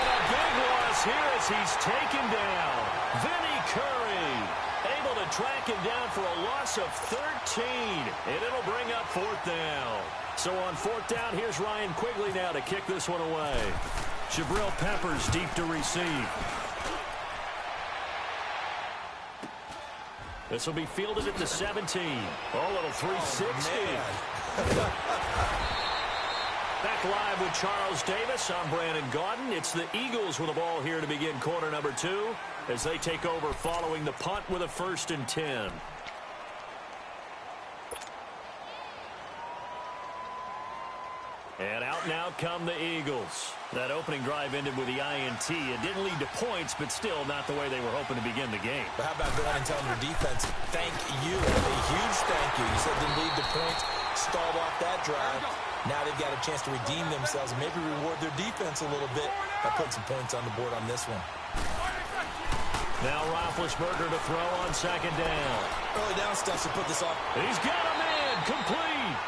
Speaker 1: a big loss here as he's taken down. Vinny Curry able to track him down for a loss of 13, and it'll bring up 4th down. So on 4th down, here's Ryan Quigley now to kick this one away. Jabril Peppers deep to receive. This will be fielded at the 17. Oh, little 360. Back live with Charles Davis. I'm Brandon Gaudin. It's the Eagles with the ball here to begin quarter number 2 as they take over following the punt with a 1st and 10. And out now come the Eagles. That opening drive ended with the INT. It didn't lead to points, but still not the way they were hoping to begin the game.
Speaker 2: But how about going and telling your defense, thank you, a huge thank you. You said didn't lead to points, stalled off that drive. Now they've got a chance to redeem themselves and maybe reward their defense a little bit by putting some points on the board on this one.
Speaker 1: Now Roethlisberger to throw on 2nd down.
Speaker 2: Early down stuff to put this off.
Speaker 1: He's got a man complete.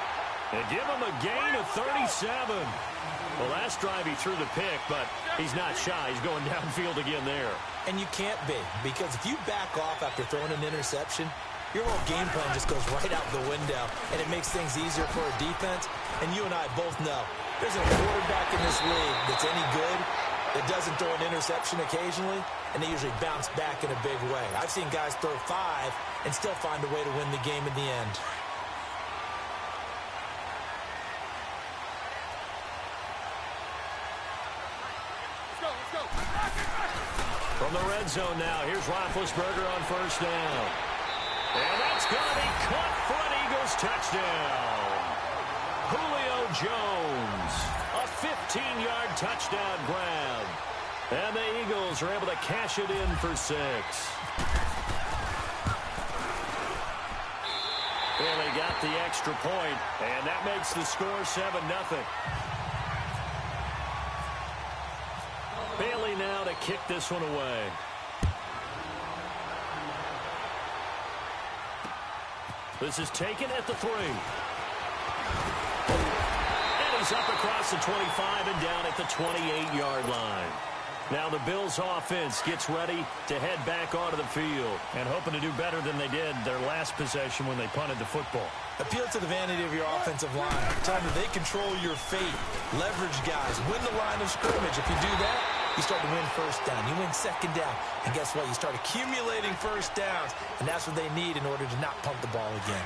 Speaker 1: They give him a gain of 37. Well, last drive he threw the pick, but he's not shy. He's going downfield again there.
Speaker 2: And you can't be, because if you back off after throwing an interception, your whole game plan just goes right out the window, and it makes things easier for a defense. And you and I both know there's a quarterback in this league that's any good that doesn't throw an interception occasionally, and they usually bounce back in a big way. I've seen guys throw 5 and still find a way to win the game in the end.
Speaker 1: From the red zone now, here's Roethlisberger on 1st down. And that's going to be caught for an Eagles touchdown. Julio Jones, a 15-yard touchdown grab. And the Eagles are able to cash it in for 6. Bailey got the extra point, and that makes the score 7-0. Bailey now to kick this one away. This is taken at the 3. And he's up across the 25 and down at the 28-yard line. Now the Bills offense gets ready to head back onto the field and hoping to do better than they did their last possession when they punted the football.
Speaker 2: Appeal to the vanity of your offensive line. Tell them that they control your fate. Leverage guys. Win the line of scrimmage. If you do that, you start to win 1st down. You win 2nd down. And guess what? You start accumulating 1st downs. And that's what they need in order to not punt the ball again.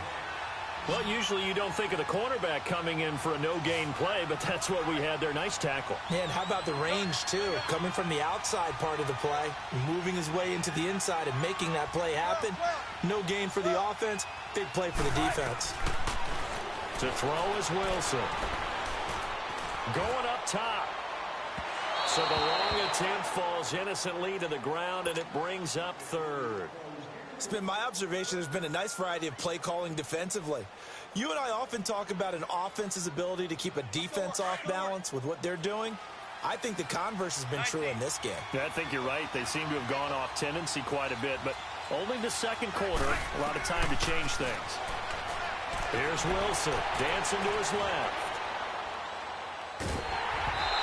Speaker 1: Well, usually you don't think of the cornerback coming in for a no-gain play, but that's what we had there. Nice tackle.
Speaker 2: And how about the range, too? Coming from the outside part of the play, moving his way into the inside and making that play happen. No gain for the offense, big play for the defense.
Speaker 1: To throw is Wilson. Going up top. So the long attempt falls innocently to the ground, and it brings up third.
Speaker 2: It's been my observation there's been a nice variety of play calling defensively. You and I often talk about an offense's ability to keep a defense off balance with what they're doing. I think the converse has been true in this game.
Speaker 1: Yeah, I think you're right. They seem to have gone off tendency quite a bit, but only the second quarter, a lot of time to change things. Here's Wilson, dancing to his left.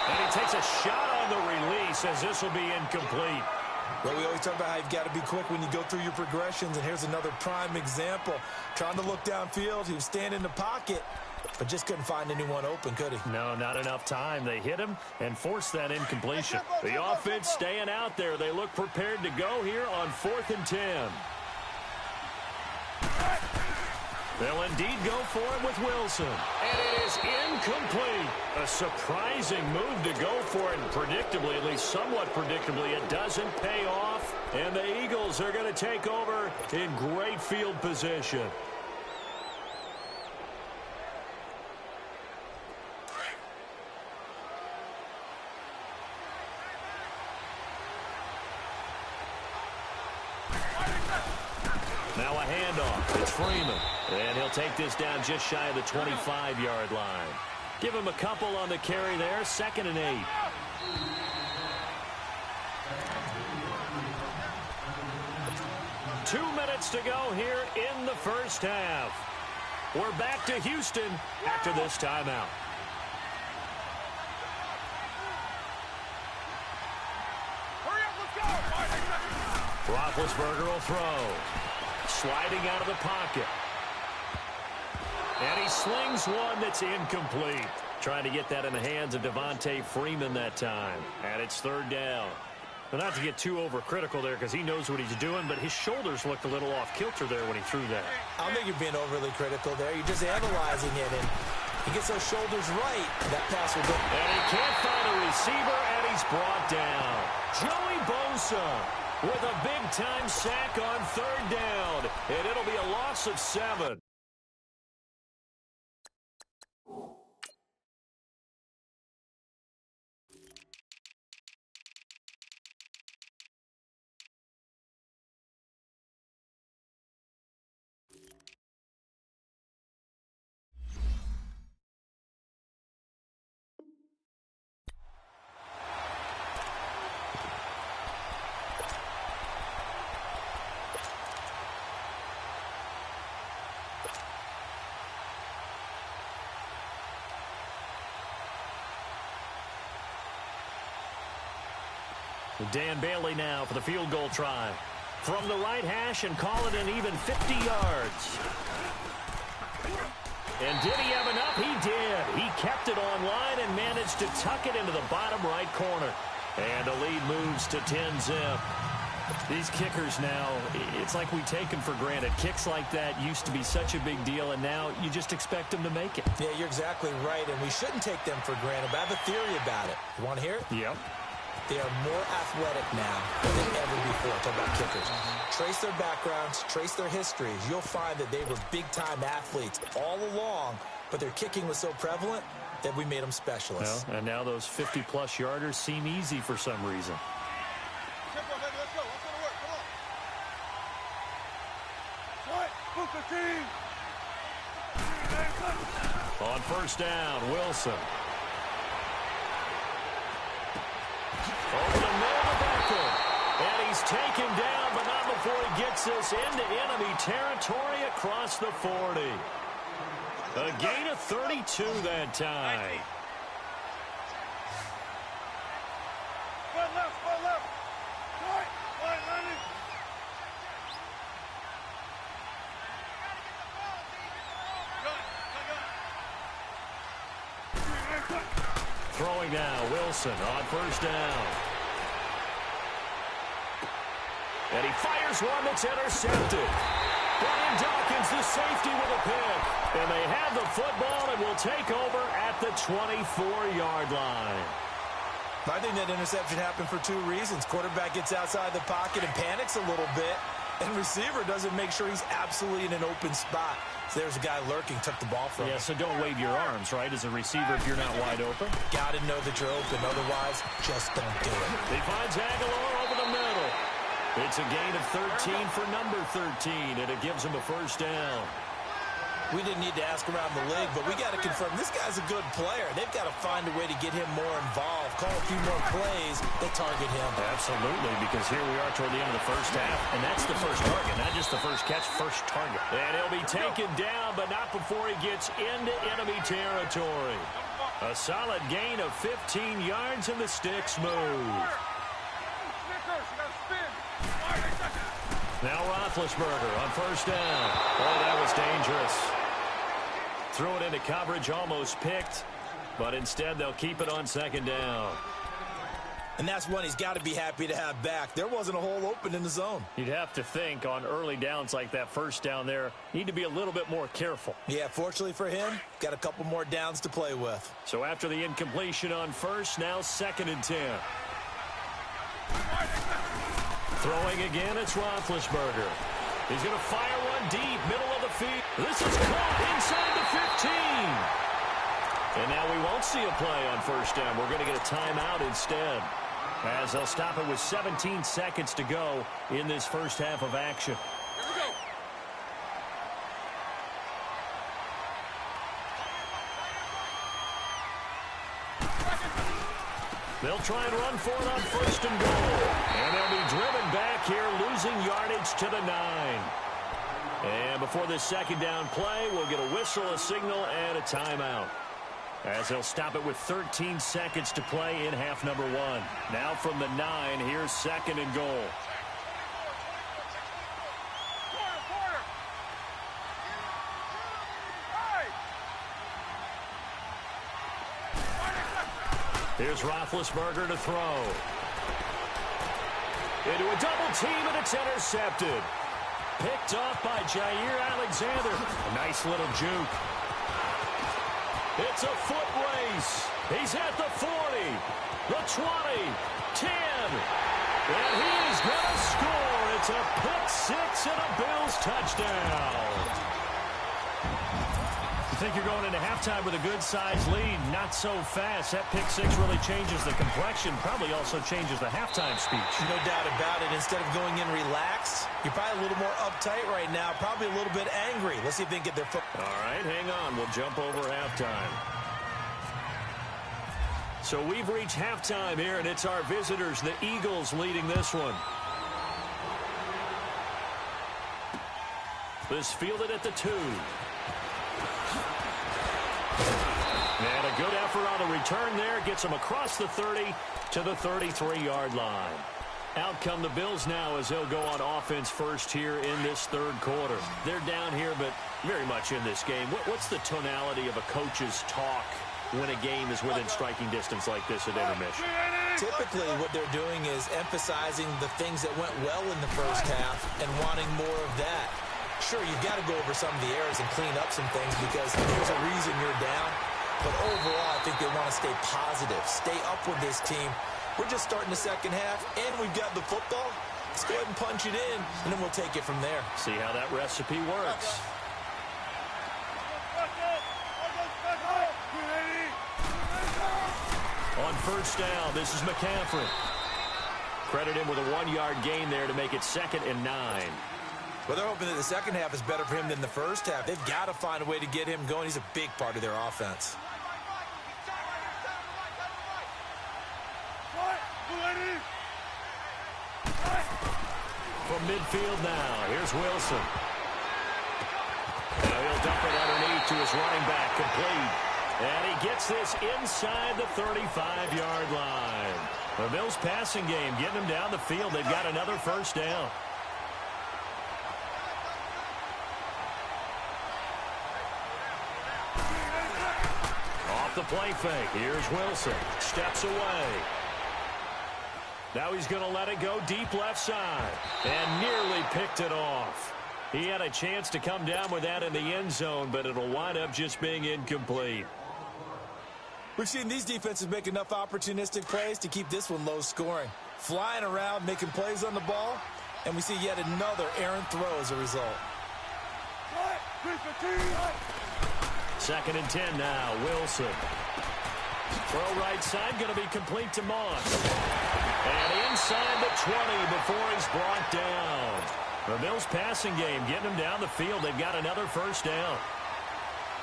Speaker 1: And he takes a shot on the release as this will be incomplete.
Speaker 2: Well, we always talk about how you've got to be quick when you go through your progressions, and here's another prime example. Trying to look downfield, he was standing in the pocket, but just couldn't find anyone open, could he?
Speaker 1: No, not enough time. They hit him and forced that incompletion. The offense staying out there. They look prepared to go here on 4th and 10. They'll indeed go for it with Wilson. And it is incomplete. A surprising move to go for it. And predictably, at least somewhat predictably, it doesn't pay off. And the Eagles are going to take over in great field position. Now a handoff. It's Freeman. And he'll take this down just shy of the 25-yard line. Give him a couple on the carry there. 2nd and 8. Two minutes to go here in the first half. We're back to Houston after this timeout. Roethlisberger will throw. Sliding out of the pocket. And he slings one that's incomplete. Trying to get that in the hands of Devontae Freeman that time. And it's 3rd down. Well, not to get too overcritical there because he knows what he's doing, but his shoulders looked a little off kilter there when he threw that.
Speaker 2: I don't think you're being overly critical there. You're just analyzing it, and he gets those shoulders right. That pass will go.
Speaker 1: And he can't find a receiver, and he's brought down. Joey Bosa with a big-time sack on 3rd down, and it'll be a loss of 7. Dan Bailey now for the field goal try. From the right hash and call it an even 50 yards. And did he have enough? He did. He kept it online and managed to tuck it into the bottom right corner. And the lead moves to 10-zip. These kickers now, it's like we take them for granted. Kicks like that used to be such a big deal, and now you just expect them to make it.
Speaker 2: Yeah, you're exactly right, and we shouldn't take them for granted. But I have a theory about it. You want to hear it?
Speaker 1: Yep.
Speaker 2: They are more athletic now than ever before. Talk about kickers. Trace their backgrounds, trace their histories. You'll find that they were big-time athletes all along, but their kicking was so prevalent that we made them specialists.
Speaker 1: Well, and now those 50-plus yarders seem easy for some reason. On 1st down, Wilson. Over the middle of Beckham. And he's taken down, but not before he gets this into enemy territory across the 40. A gain of 32 that time. Throwing now, Wilson on 1st down. And he fires one that's intercepted. Brian Dawkins, the safety, with a pick. And they have the football and will take over at the 24-yard line.
Speaker 2: I think that interception happened for 2 reasons. Quarterback gets outside the pocket and panics a little bit, and receiver doesn't make sure he's absolutely in an open spot. There's a guy lurking, took the ball from him.
Speaker 1: Yeah, so don't wave your arms, right, as a receiver if you're not wide open.
Speaker 2: Got to know that you're open. Otherwise, just don't do it.
Speaker 1: He finds Aguilar over the middle. It's a gain of 13 for number 13, and it gives him a first down.
Speaker 2: We didn't need to ask around the league, but we got to confirm this guy's a good player. They've got to find a way to get him more involved, call a few more plays that target him.
Speaker 1: Absolutely, because here we are toward the end of the first half, and that's the first target, not just the first catch, first target. And he'll be taken down, but not before he gets into enemy territory. A solid gain of 15 yards, and the sticks move. Now Roethlisberger on first down. Oh, that was dangerous. Threw it into coverage, almost picked, but instead they'll keep it on second down.
Speaker 2: And that's one he's got to be happy to have back. There wasn't a hole open in the zone.
Speaker 1: You'd have to think on early downs like that first down there, need to be a little bit more careful.
Speaker 2: Yeah, fortunately for him, got a couple more downs to play with.
Speaker 1: So after the incompletion on first, now 2nd and 10. Throwing again, it's Roethlisberger. He's going to fire one deep, middle of the field. This is caught inside the 15. And now we won't see a play on first down. We're going to get a timeout instead, as they'll stop it with 17 seconds to go in this first half of action.
Speaker 3: Here we go.
Speaker 1: They'll try and run for it on first and goal. And they'll be driven back here, losing yardage to the 9. And before this second down play, we'll get a whistle, a signal, and a timeout, as they'll stop it with 13 seconds to play in half number 1. Now from the 9, here's 2nd and goal. Here's Roethlisberger to throw. Into a double team, and it's intercepted. Picked off by Jair Alexander. A nice little juke. It's a foot race. He's at the 40, the 20, 10. And he's going to score. It's a pick six and a Bills touchdown. You think you're going into halftime with a good-sized lead? Not so fast. That pick six really changes the complexion, probably also changes the halftime speech.
Speaker 2: No doubt about it. Instead of going in relaxed, you're probably a little more uptight right now, probably a little bit angry. Let's see if they can get their foot.
Speaker 1: All right, hang on. We'll jump over halftime. So we've reached halftime here, and it's our visitors, the Eagles, leading this one. This fielded at the 2. And a good effort on the return there. Gets him across the 30 to the 33-yard line. Out come the Bills now as they'll go on offense first here in this third quarter. They're down here, but very much in this game. What's the tonality of a coach's talk when a game is within striking distance like this at intermission?
Speaker 2: Typically, what they're doing is emphasizing the things that went well in the first half and wanting more of that. Sure, you've got to go over some of the errors and clean up some things because there's a reason you're down. But overall, I think they want to stay positive, stay up with this team. We're just starting the second half, and we've got the football. Let's go ahead and punch it in, and then we'll take it from there.
Speaker 1: See how that recipe works. On first down, this is McCaffrey. Credit him with a 1-yard gain there to make it 2nd and 9.
Speaker 2: Well, they're hoping that the second half is better for him than the first half. They've got to find a way to get him going. He's a big part of their offense.
Speaker 1: From midfield now, here's Wilson. Now he'll dump it underneath to his running back, complete. And he gets this inside the 35-yard line. The Bills passing game, getting them down the field. They've got another first down. Off the play fake, here's Wilson. Steps away. Now he's going to let it go deep left side. And nearly picked it off. He had a chance to come down with that in the end zone, but it'll wind up just being incomplete.
Speaker 2: We've seen these defenses make enough opportunistic plays to keep this one low scoring. Flying around, making plays on the ball, and we see yet another errant throw as a result.
Speaker 1: Second and 10 now. Wilson. Throw right side, going to be complete to Moss. And inside the 20 before he's brought down. The Bills passing game getting him down the field. They've got another first down.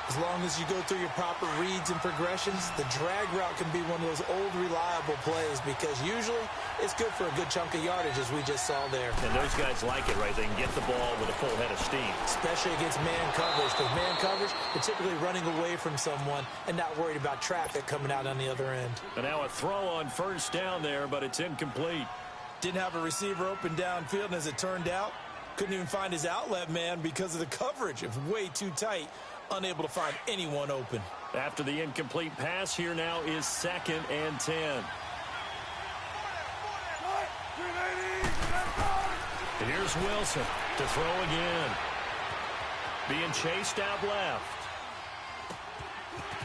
Speaker 2: As long as you go through your proper reads and progressions, the drag route can be one of those old reliable plays because usually it's good for a good chunk of yardage, as we just saw there.
Speaker 1: And those guys like it, right? They can get the ball with a full head of steam.
Speaker 2: Especially against man coverage, because man coverage, they're typically running away from someone and not worried about traffic coming out on the other end.
Speaker 1: And now a throw on first down there, but it's incomplete.
Speaker 2: Didn't have a receiver open downfield, and as it turned out, couldn't even find his outlet man because of the coverage. It was way too tight. Unable to find anyone open.
Speaker 1: After the incomplete pass, here now is second and 10. Here's Wilson to throw again. Being chased out left.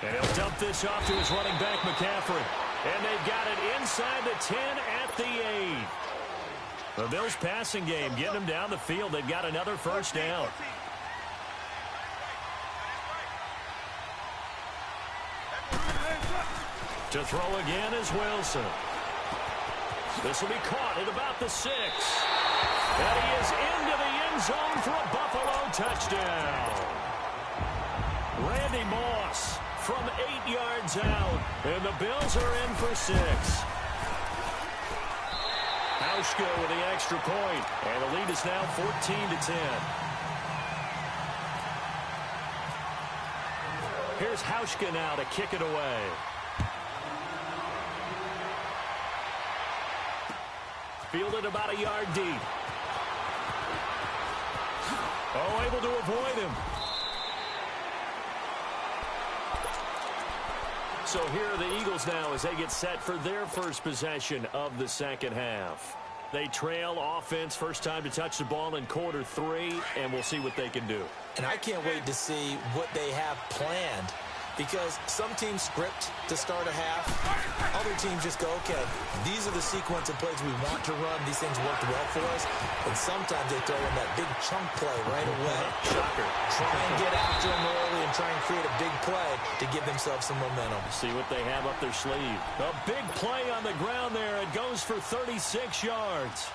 Speaker 1: And he'll dump this off to his running back, McCaffrey. And they've got it inside the 10 at the 8. The Bills passing game getting them down the field. They've got another first down. To throw again is Wilson. This will be caught at about the 6. And he is into the end zone for a Buffalo touchdown. Randy Moss from 8 yards out. And the Bills are in for 6. Hauschka with the extra point. And the lead is now 14-10. Here's Hauschka now to kick it away. Fielded about a yard deep. Oh, able to avoid him. So here are the Eagles now as they get set for their first possession of the second half. They trail offense, first time to touch the ball in quarter 3, and we'll see what they can do.
Speaker 2: And I can't wait to see what they have planned, because some teams script to start a half. Other teams just go, okay, these are the sequence of plays we want to run. These things worked well for us. And sometimes they throw in that big chunk play right away.
Speaker 1: Shocker.
Speaker 2: Try and get after them early and try and create a big play to give themselves some momentum.
Speaker 1: See what they have up their sleeve. A big play on the ground there. It goes for 36 yards.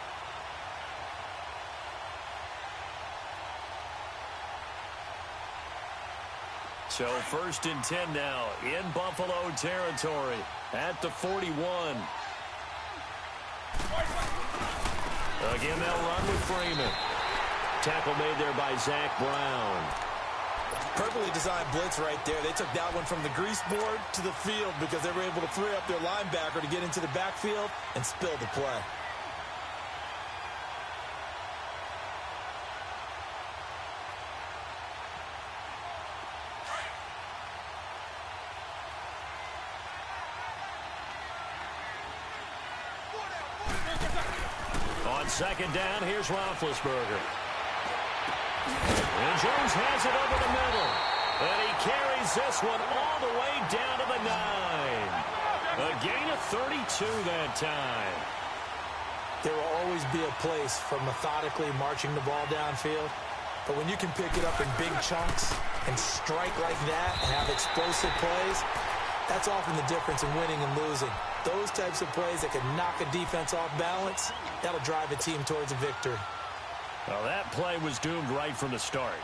Speaker 1: So first and 10 now in Buffalo territory at the 41. Again, they'll run with Freeman. Tackle made there by Zach Brown.
Speaker 2: Perfectly designed blitz right there. They took that one from the grease board to the field because they were able to free up their linebacker to get into the backfield and spill the play.
Speaker 1: On second down, here's Roethlisberger. And Jones has it over the middle. And he carries this one all the way down to the 9. A gain of 32 that time.
Speaker 2: There will always be a place for methodically marching the ball downfield. But when you can pick it up in big chunks and strike like that and have explosive plays, that's often the difference in winning and losing. Those types of plays that can knock a defense off balance, that'll drive a team towards a victory.
Speaker 1: Well, that play was doomed right from the start.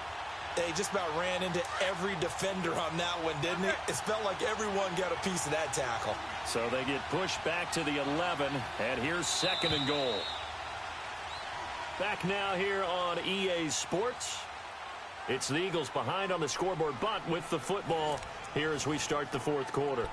Speaker 2: They just about ran into every defender on that one, didn't it? It felt like everyone got a piece of that tackle.
Speaker 1: So they get pushed back to the 11, and here's second and goal. Back now here on EA Sports. It's the Eagles behind on the scoreboard, but with the football here as we start the fourth quarter.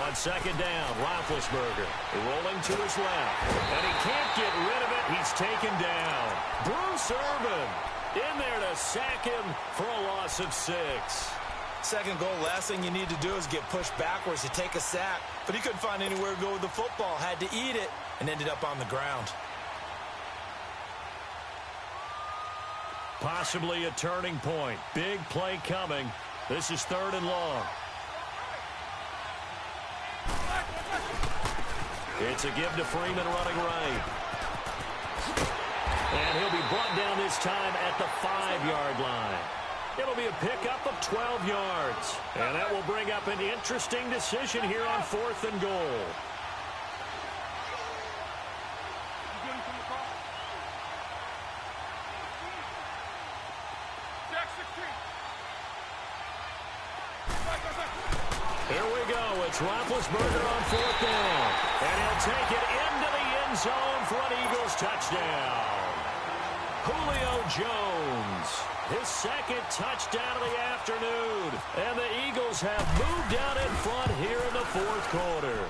Speaker 1: On second down, Roethlisberger rolling to his left. And he can't get rid of it. He's taken down. Bruce Irvin in there to sack him for a loss of 6.
Speaker 2: Second goal, last thing you need to do is get pushed backwards to take a sack. But he couldn't find anywhere to go with the football. Had to eat it and ended up on the ground.
Speaker 1: Possibly a turning point. Big play coming. This is 3rd and long. It's a give to Freeman running right. And he'll be brought down this time at the 5-yard line. It'll be a pickup of 12 yards. And that will bring up an interesting decision here on 4th and goal. Here we go. It's Roethlisberger on 4th down. And he'll take it into the end zone for an Eagles touchdown. Julio Jones, his 2nd touchdown of the afternoon. And the Eagles have moved down in front here in the 4th quarter.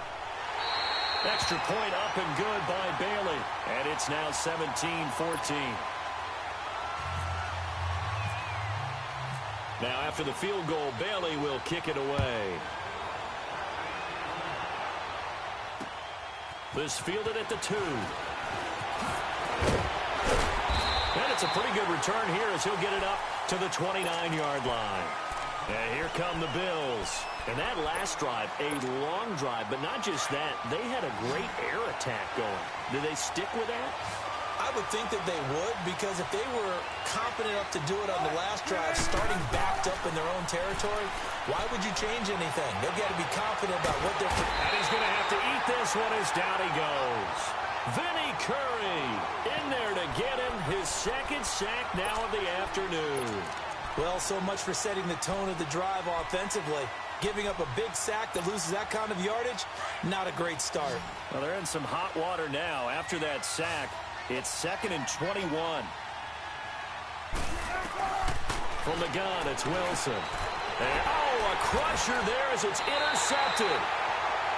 Speaker 1: Extra point up and good by Bailey. And it's now 17-14. Now after the field goal, Bailey will kick it away. This fielded at the 2. And it's a pretty good return here as he'll get it up to the 29-yard line. And here come the Bills. And that last drive, a long drive, but not just that. They had a great air attack going. Did they stick with that?
Speaker 2: I would think that they would, because if they were confident enough to do it on the last drive, starting backed up in their own territory, why would you change anything? They've got to be confident about what they're...
Speaker 1: And he's going to have to eat this one as down he goes. Vinny Curry in there to get him his 2nd sack now of the afternoon.
Speaker 2: Well, so much for setting the tone of the drive offensively. Giving up a big sack that loses that kind of yardage, not a great start.
Speaker 1: Well, they're in some hot water now after that sack. It's 2nd and 21. From the gun, it's Wilson. And, a crusher there as it's intercepted.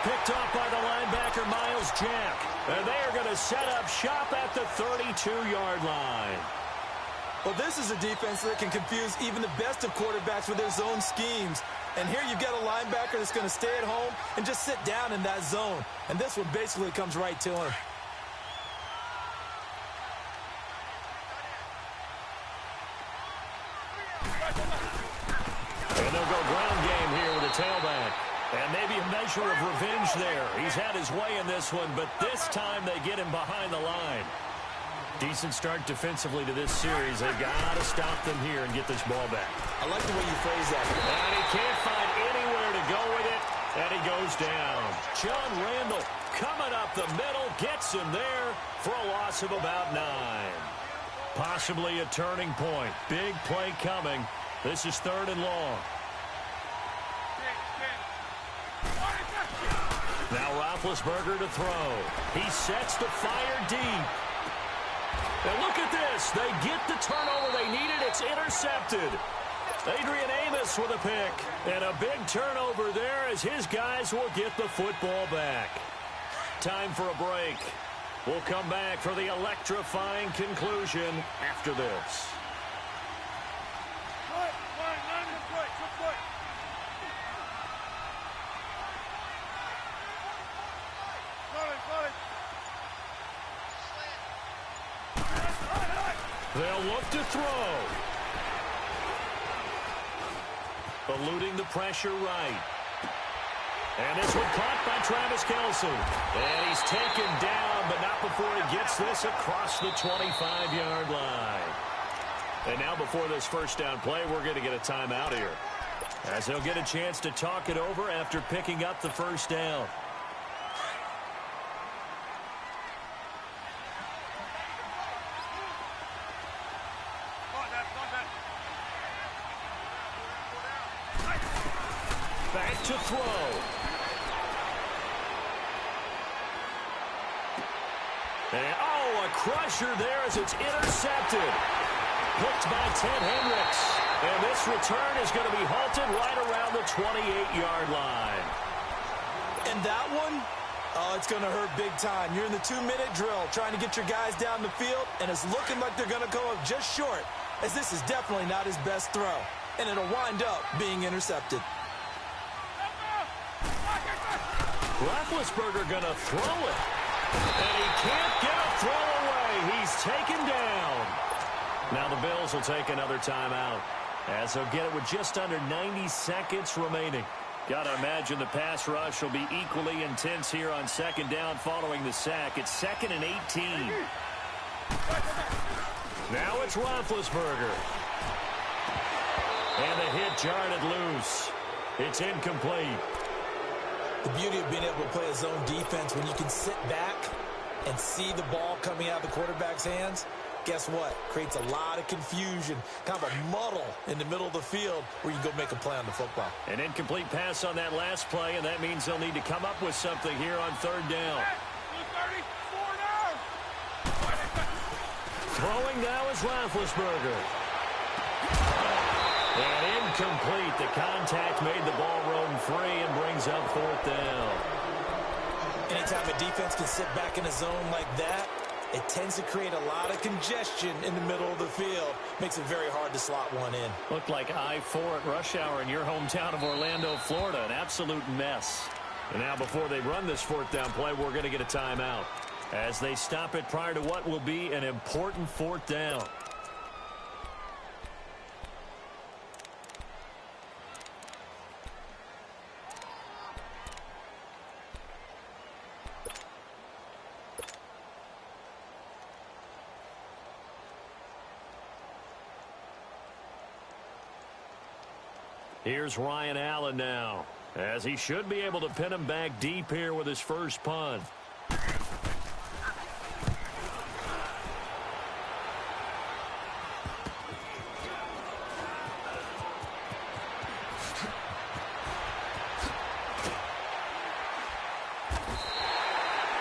Speaker 1: Picked off by the linebacker, Miles Jack. And they are going to set up shop at the 32-yard line.
Speaker 2: Well, this is a defense that can confuse even the best of quarterbacks with their zone schemes. And here you've got a linebacker that's going to stay at home and just sit down in that zone. And this one basically comes right to him.
Speaker 1: And they'll go ground game here with a tailback. And maybe a measure of revenge there. He's had his way in this one, but this time they get him behind the line. Decent start defensively to this series. They've got to stop them here and get this ball back.
Speaker 2: I like the way you phrase that.
Speaker 1: And he can't find anywhere to go with it, and he goes down. John Randall coming up the middle, gets him there for a loss of about 9. Possibly a turning point. Big play coming. This is 3rd and long. Now Roethlisberger to throw. He sets the fire deep. And look at this. They get the turnover they needed. It's intercepted. Adrian Amos with a pick. And a big turnover there as his guys will get the football back. Time for a break. We'll come back for the electrifying conclusion after this. They'll look to throw. Eluding the pressure right. And this one caught by Travis Kelce. And he's taken down, but not before he gets this across the 25-yard line. And now before this first down play, we're going to get a timeout here, as they'll get a chance to talk it over after picking up the first down. Back to throw. And, a crusher there as it's intercepted. Picked by Ted Hendricks. And this return is going to be halted right around the 28-yard line.
Speaker 2: And that one, it's going to hurt big time. You're in the 2-minute drill trying to get your guys down the field, and it's looking like they're going to go up just short, as this is definitely not his best throw. and it'll wind up being intercepted.
Speaker 1: Roethlisberger going to throw it. And he can't get a throw away. He's taken down. Now the Bills will take another timeout, as they'll get it with just under 90 seconds remaining. Got to imagine the pass rush will be equally intense here on second down following the sack. It's 2nd and 18. Now it's Roethlisberger. And the hit jarred it loose. It's incomplete.
Speaker 2: The beauty of being able to play a zone defense when you can sit back and see the ball coming out of the quarterback's hands, guess what? Creates a lot of confusion, kind of a muddle in the middle of the field where you go make a play on the football.
Speaker 1: An incomplete pass on that last play, and that means they'll need to come up with something here on third down. Throwing now is Roethlisberger. And incomplete. The contact made the ball roam free and brings up fourth down.
Speaker 2: Anytime a defense can sit back in a zone like that, it tends to create a lot of congestion in the middle of the field. Makes it very hard to slot one in.
Speaker 1: Looked like I-4 at rush hour in your hometown of Orlando, Florida. An absolute mess. And now before they run this fourth down play, we're going to get a timeout, as they stop it prior to what will be an important fourth down. Here's Ryan Allen now, as he should be able to pin him back deep here with his first punt.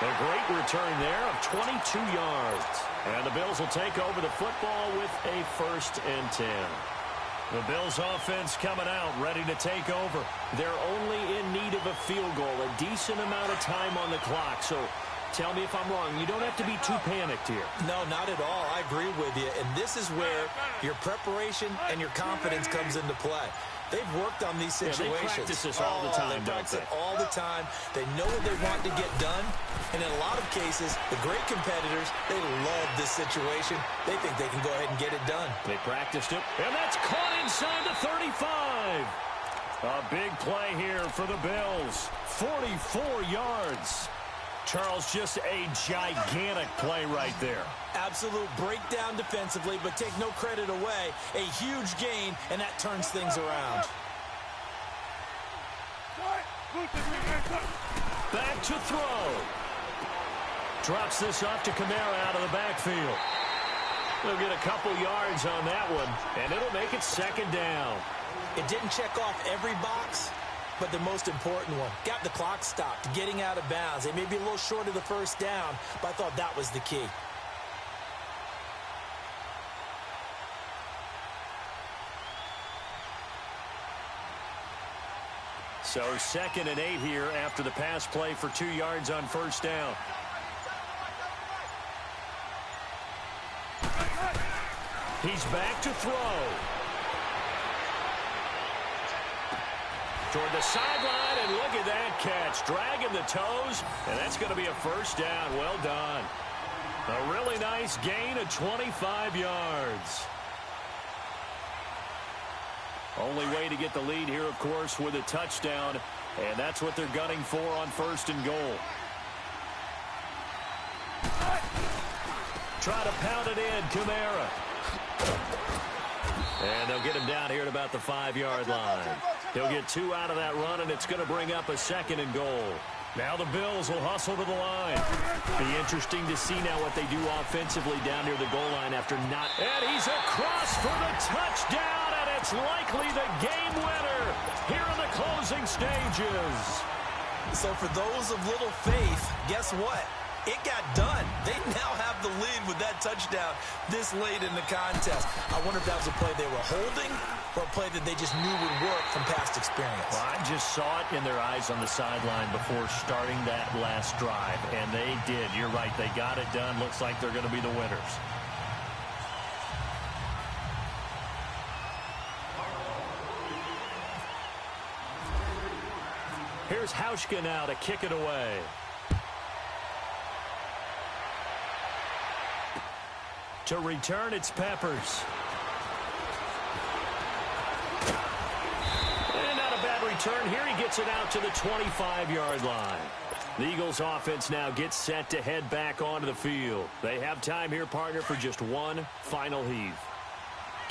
Speaker 1: A great return there of 22 yards. And the Bills will take over the football with a 1st and 10. The Bills offense coming out, ready to take over. They're only in need of a field goal, a decent amount of time on the clock. So tell me if I'm wrong. You don't have to be too panicked here.
Speaker 2: No, not at all. I agree with you. And this is where your preparation and your confidence comes into play. They've worked on these situations.
Speaker 1: Yeah, they practice this all the time,
Speaker 2: they practice it all the time. They know what they want to get done. And in a lot of cases, the great competitors, they love this situation. They think they can go ahead and get it done.
Speaker 1: They practiced it, and that's caught inside the 35. A big play here for the Bills. 44 yards. Charles, just a gigantic play right there.
Speaker 2: Absolute breakdown defensively, but take no credit away. A huge gain, and that turns things around.
Speaker 1: Back to throw. Drops this off to Kamara out of the backfield. They'll get a couple yards on that one, and it'll make it 2nd down.
Speaker 2: It didn't check off every box, but the most important one. Got the clock stopped, getting out of bounds. They may be a little short of the 1st down, but I thought that was the key.
Speaker 1: So 2nd and 8 here after the pass play for 2 yards on 1st down. He's back to throw. Toward the sideline, and look at that catch. Dragging the toes, and that's going to be a 1st down. Well done. A really nice gain of 25 yards. Only way to get the lead here, of course, with a touchdown, and that's what they're gunning for on 1st and goal. Try to pound it in, Kamara. And they'll get him down here at about the 5-yard line. He'll get 2 out of that run, and it's going to bring up a 2nd and goal. Now the Bills will hustle to the line. Be interesting to see now what they do offensively down near the goal line after not. And he's across for the touchdown, and it's likely the game winner here in the closing stages.
Speaker 2: So for those of little faith, guess what? It got done. They now have the lead with that touchdown this late in the contest. I wonder if that was a play they were holding or a play that they just knew would work from past experience.
Speaker 1: Well, I just saw it in their eyes on the sideline before starting that last drive, and they did. You're right. They got it done. Looks like they're going to be the winners. Here's Hauschka now to kick it away. To return, it's Peppers. And not a bad return here. He gets it out to the 25-yard line. The Eagles offense now gets set to head back onto the field. They have time here, partner, for just one final heave.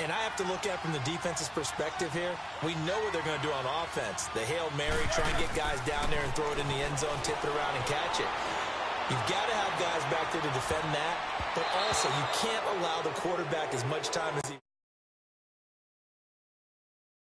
Speaker 2: And I have to look at from the defense's perspective here. We know what they're going to do on offense. The Hail Mary, try and get guys down there and throw it in the end zone, tip it around and catch it. You've got to have guys back there to defend that, but also you can't allow the quarterback as much time as he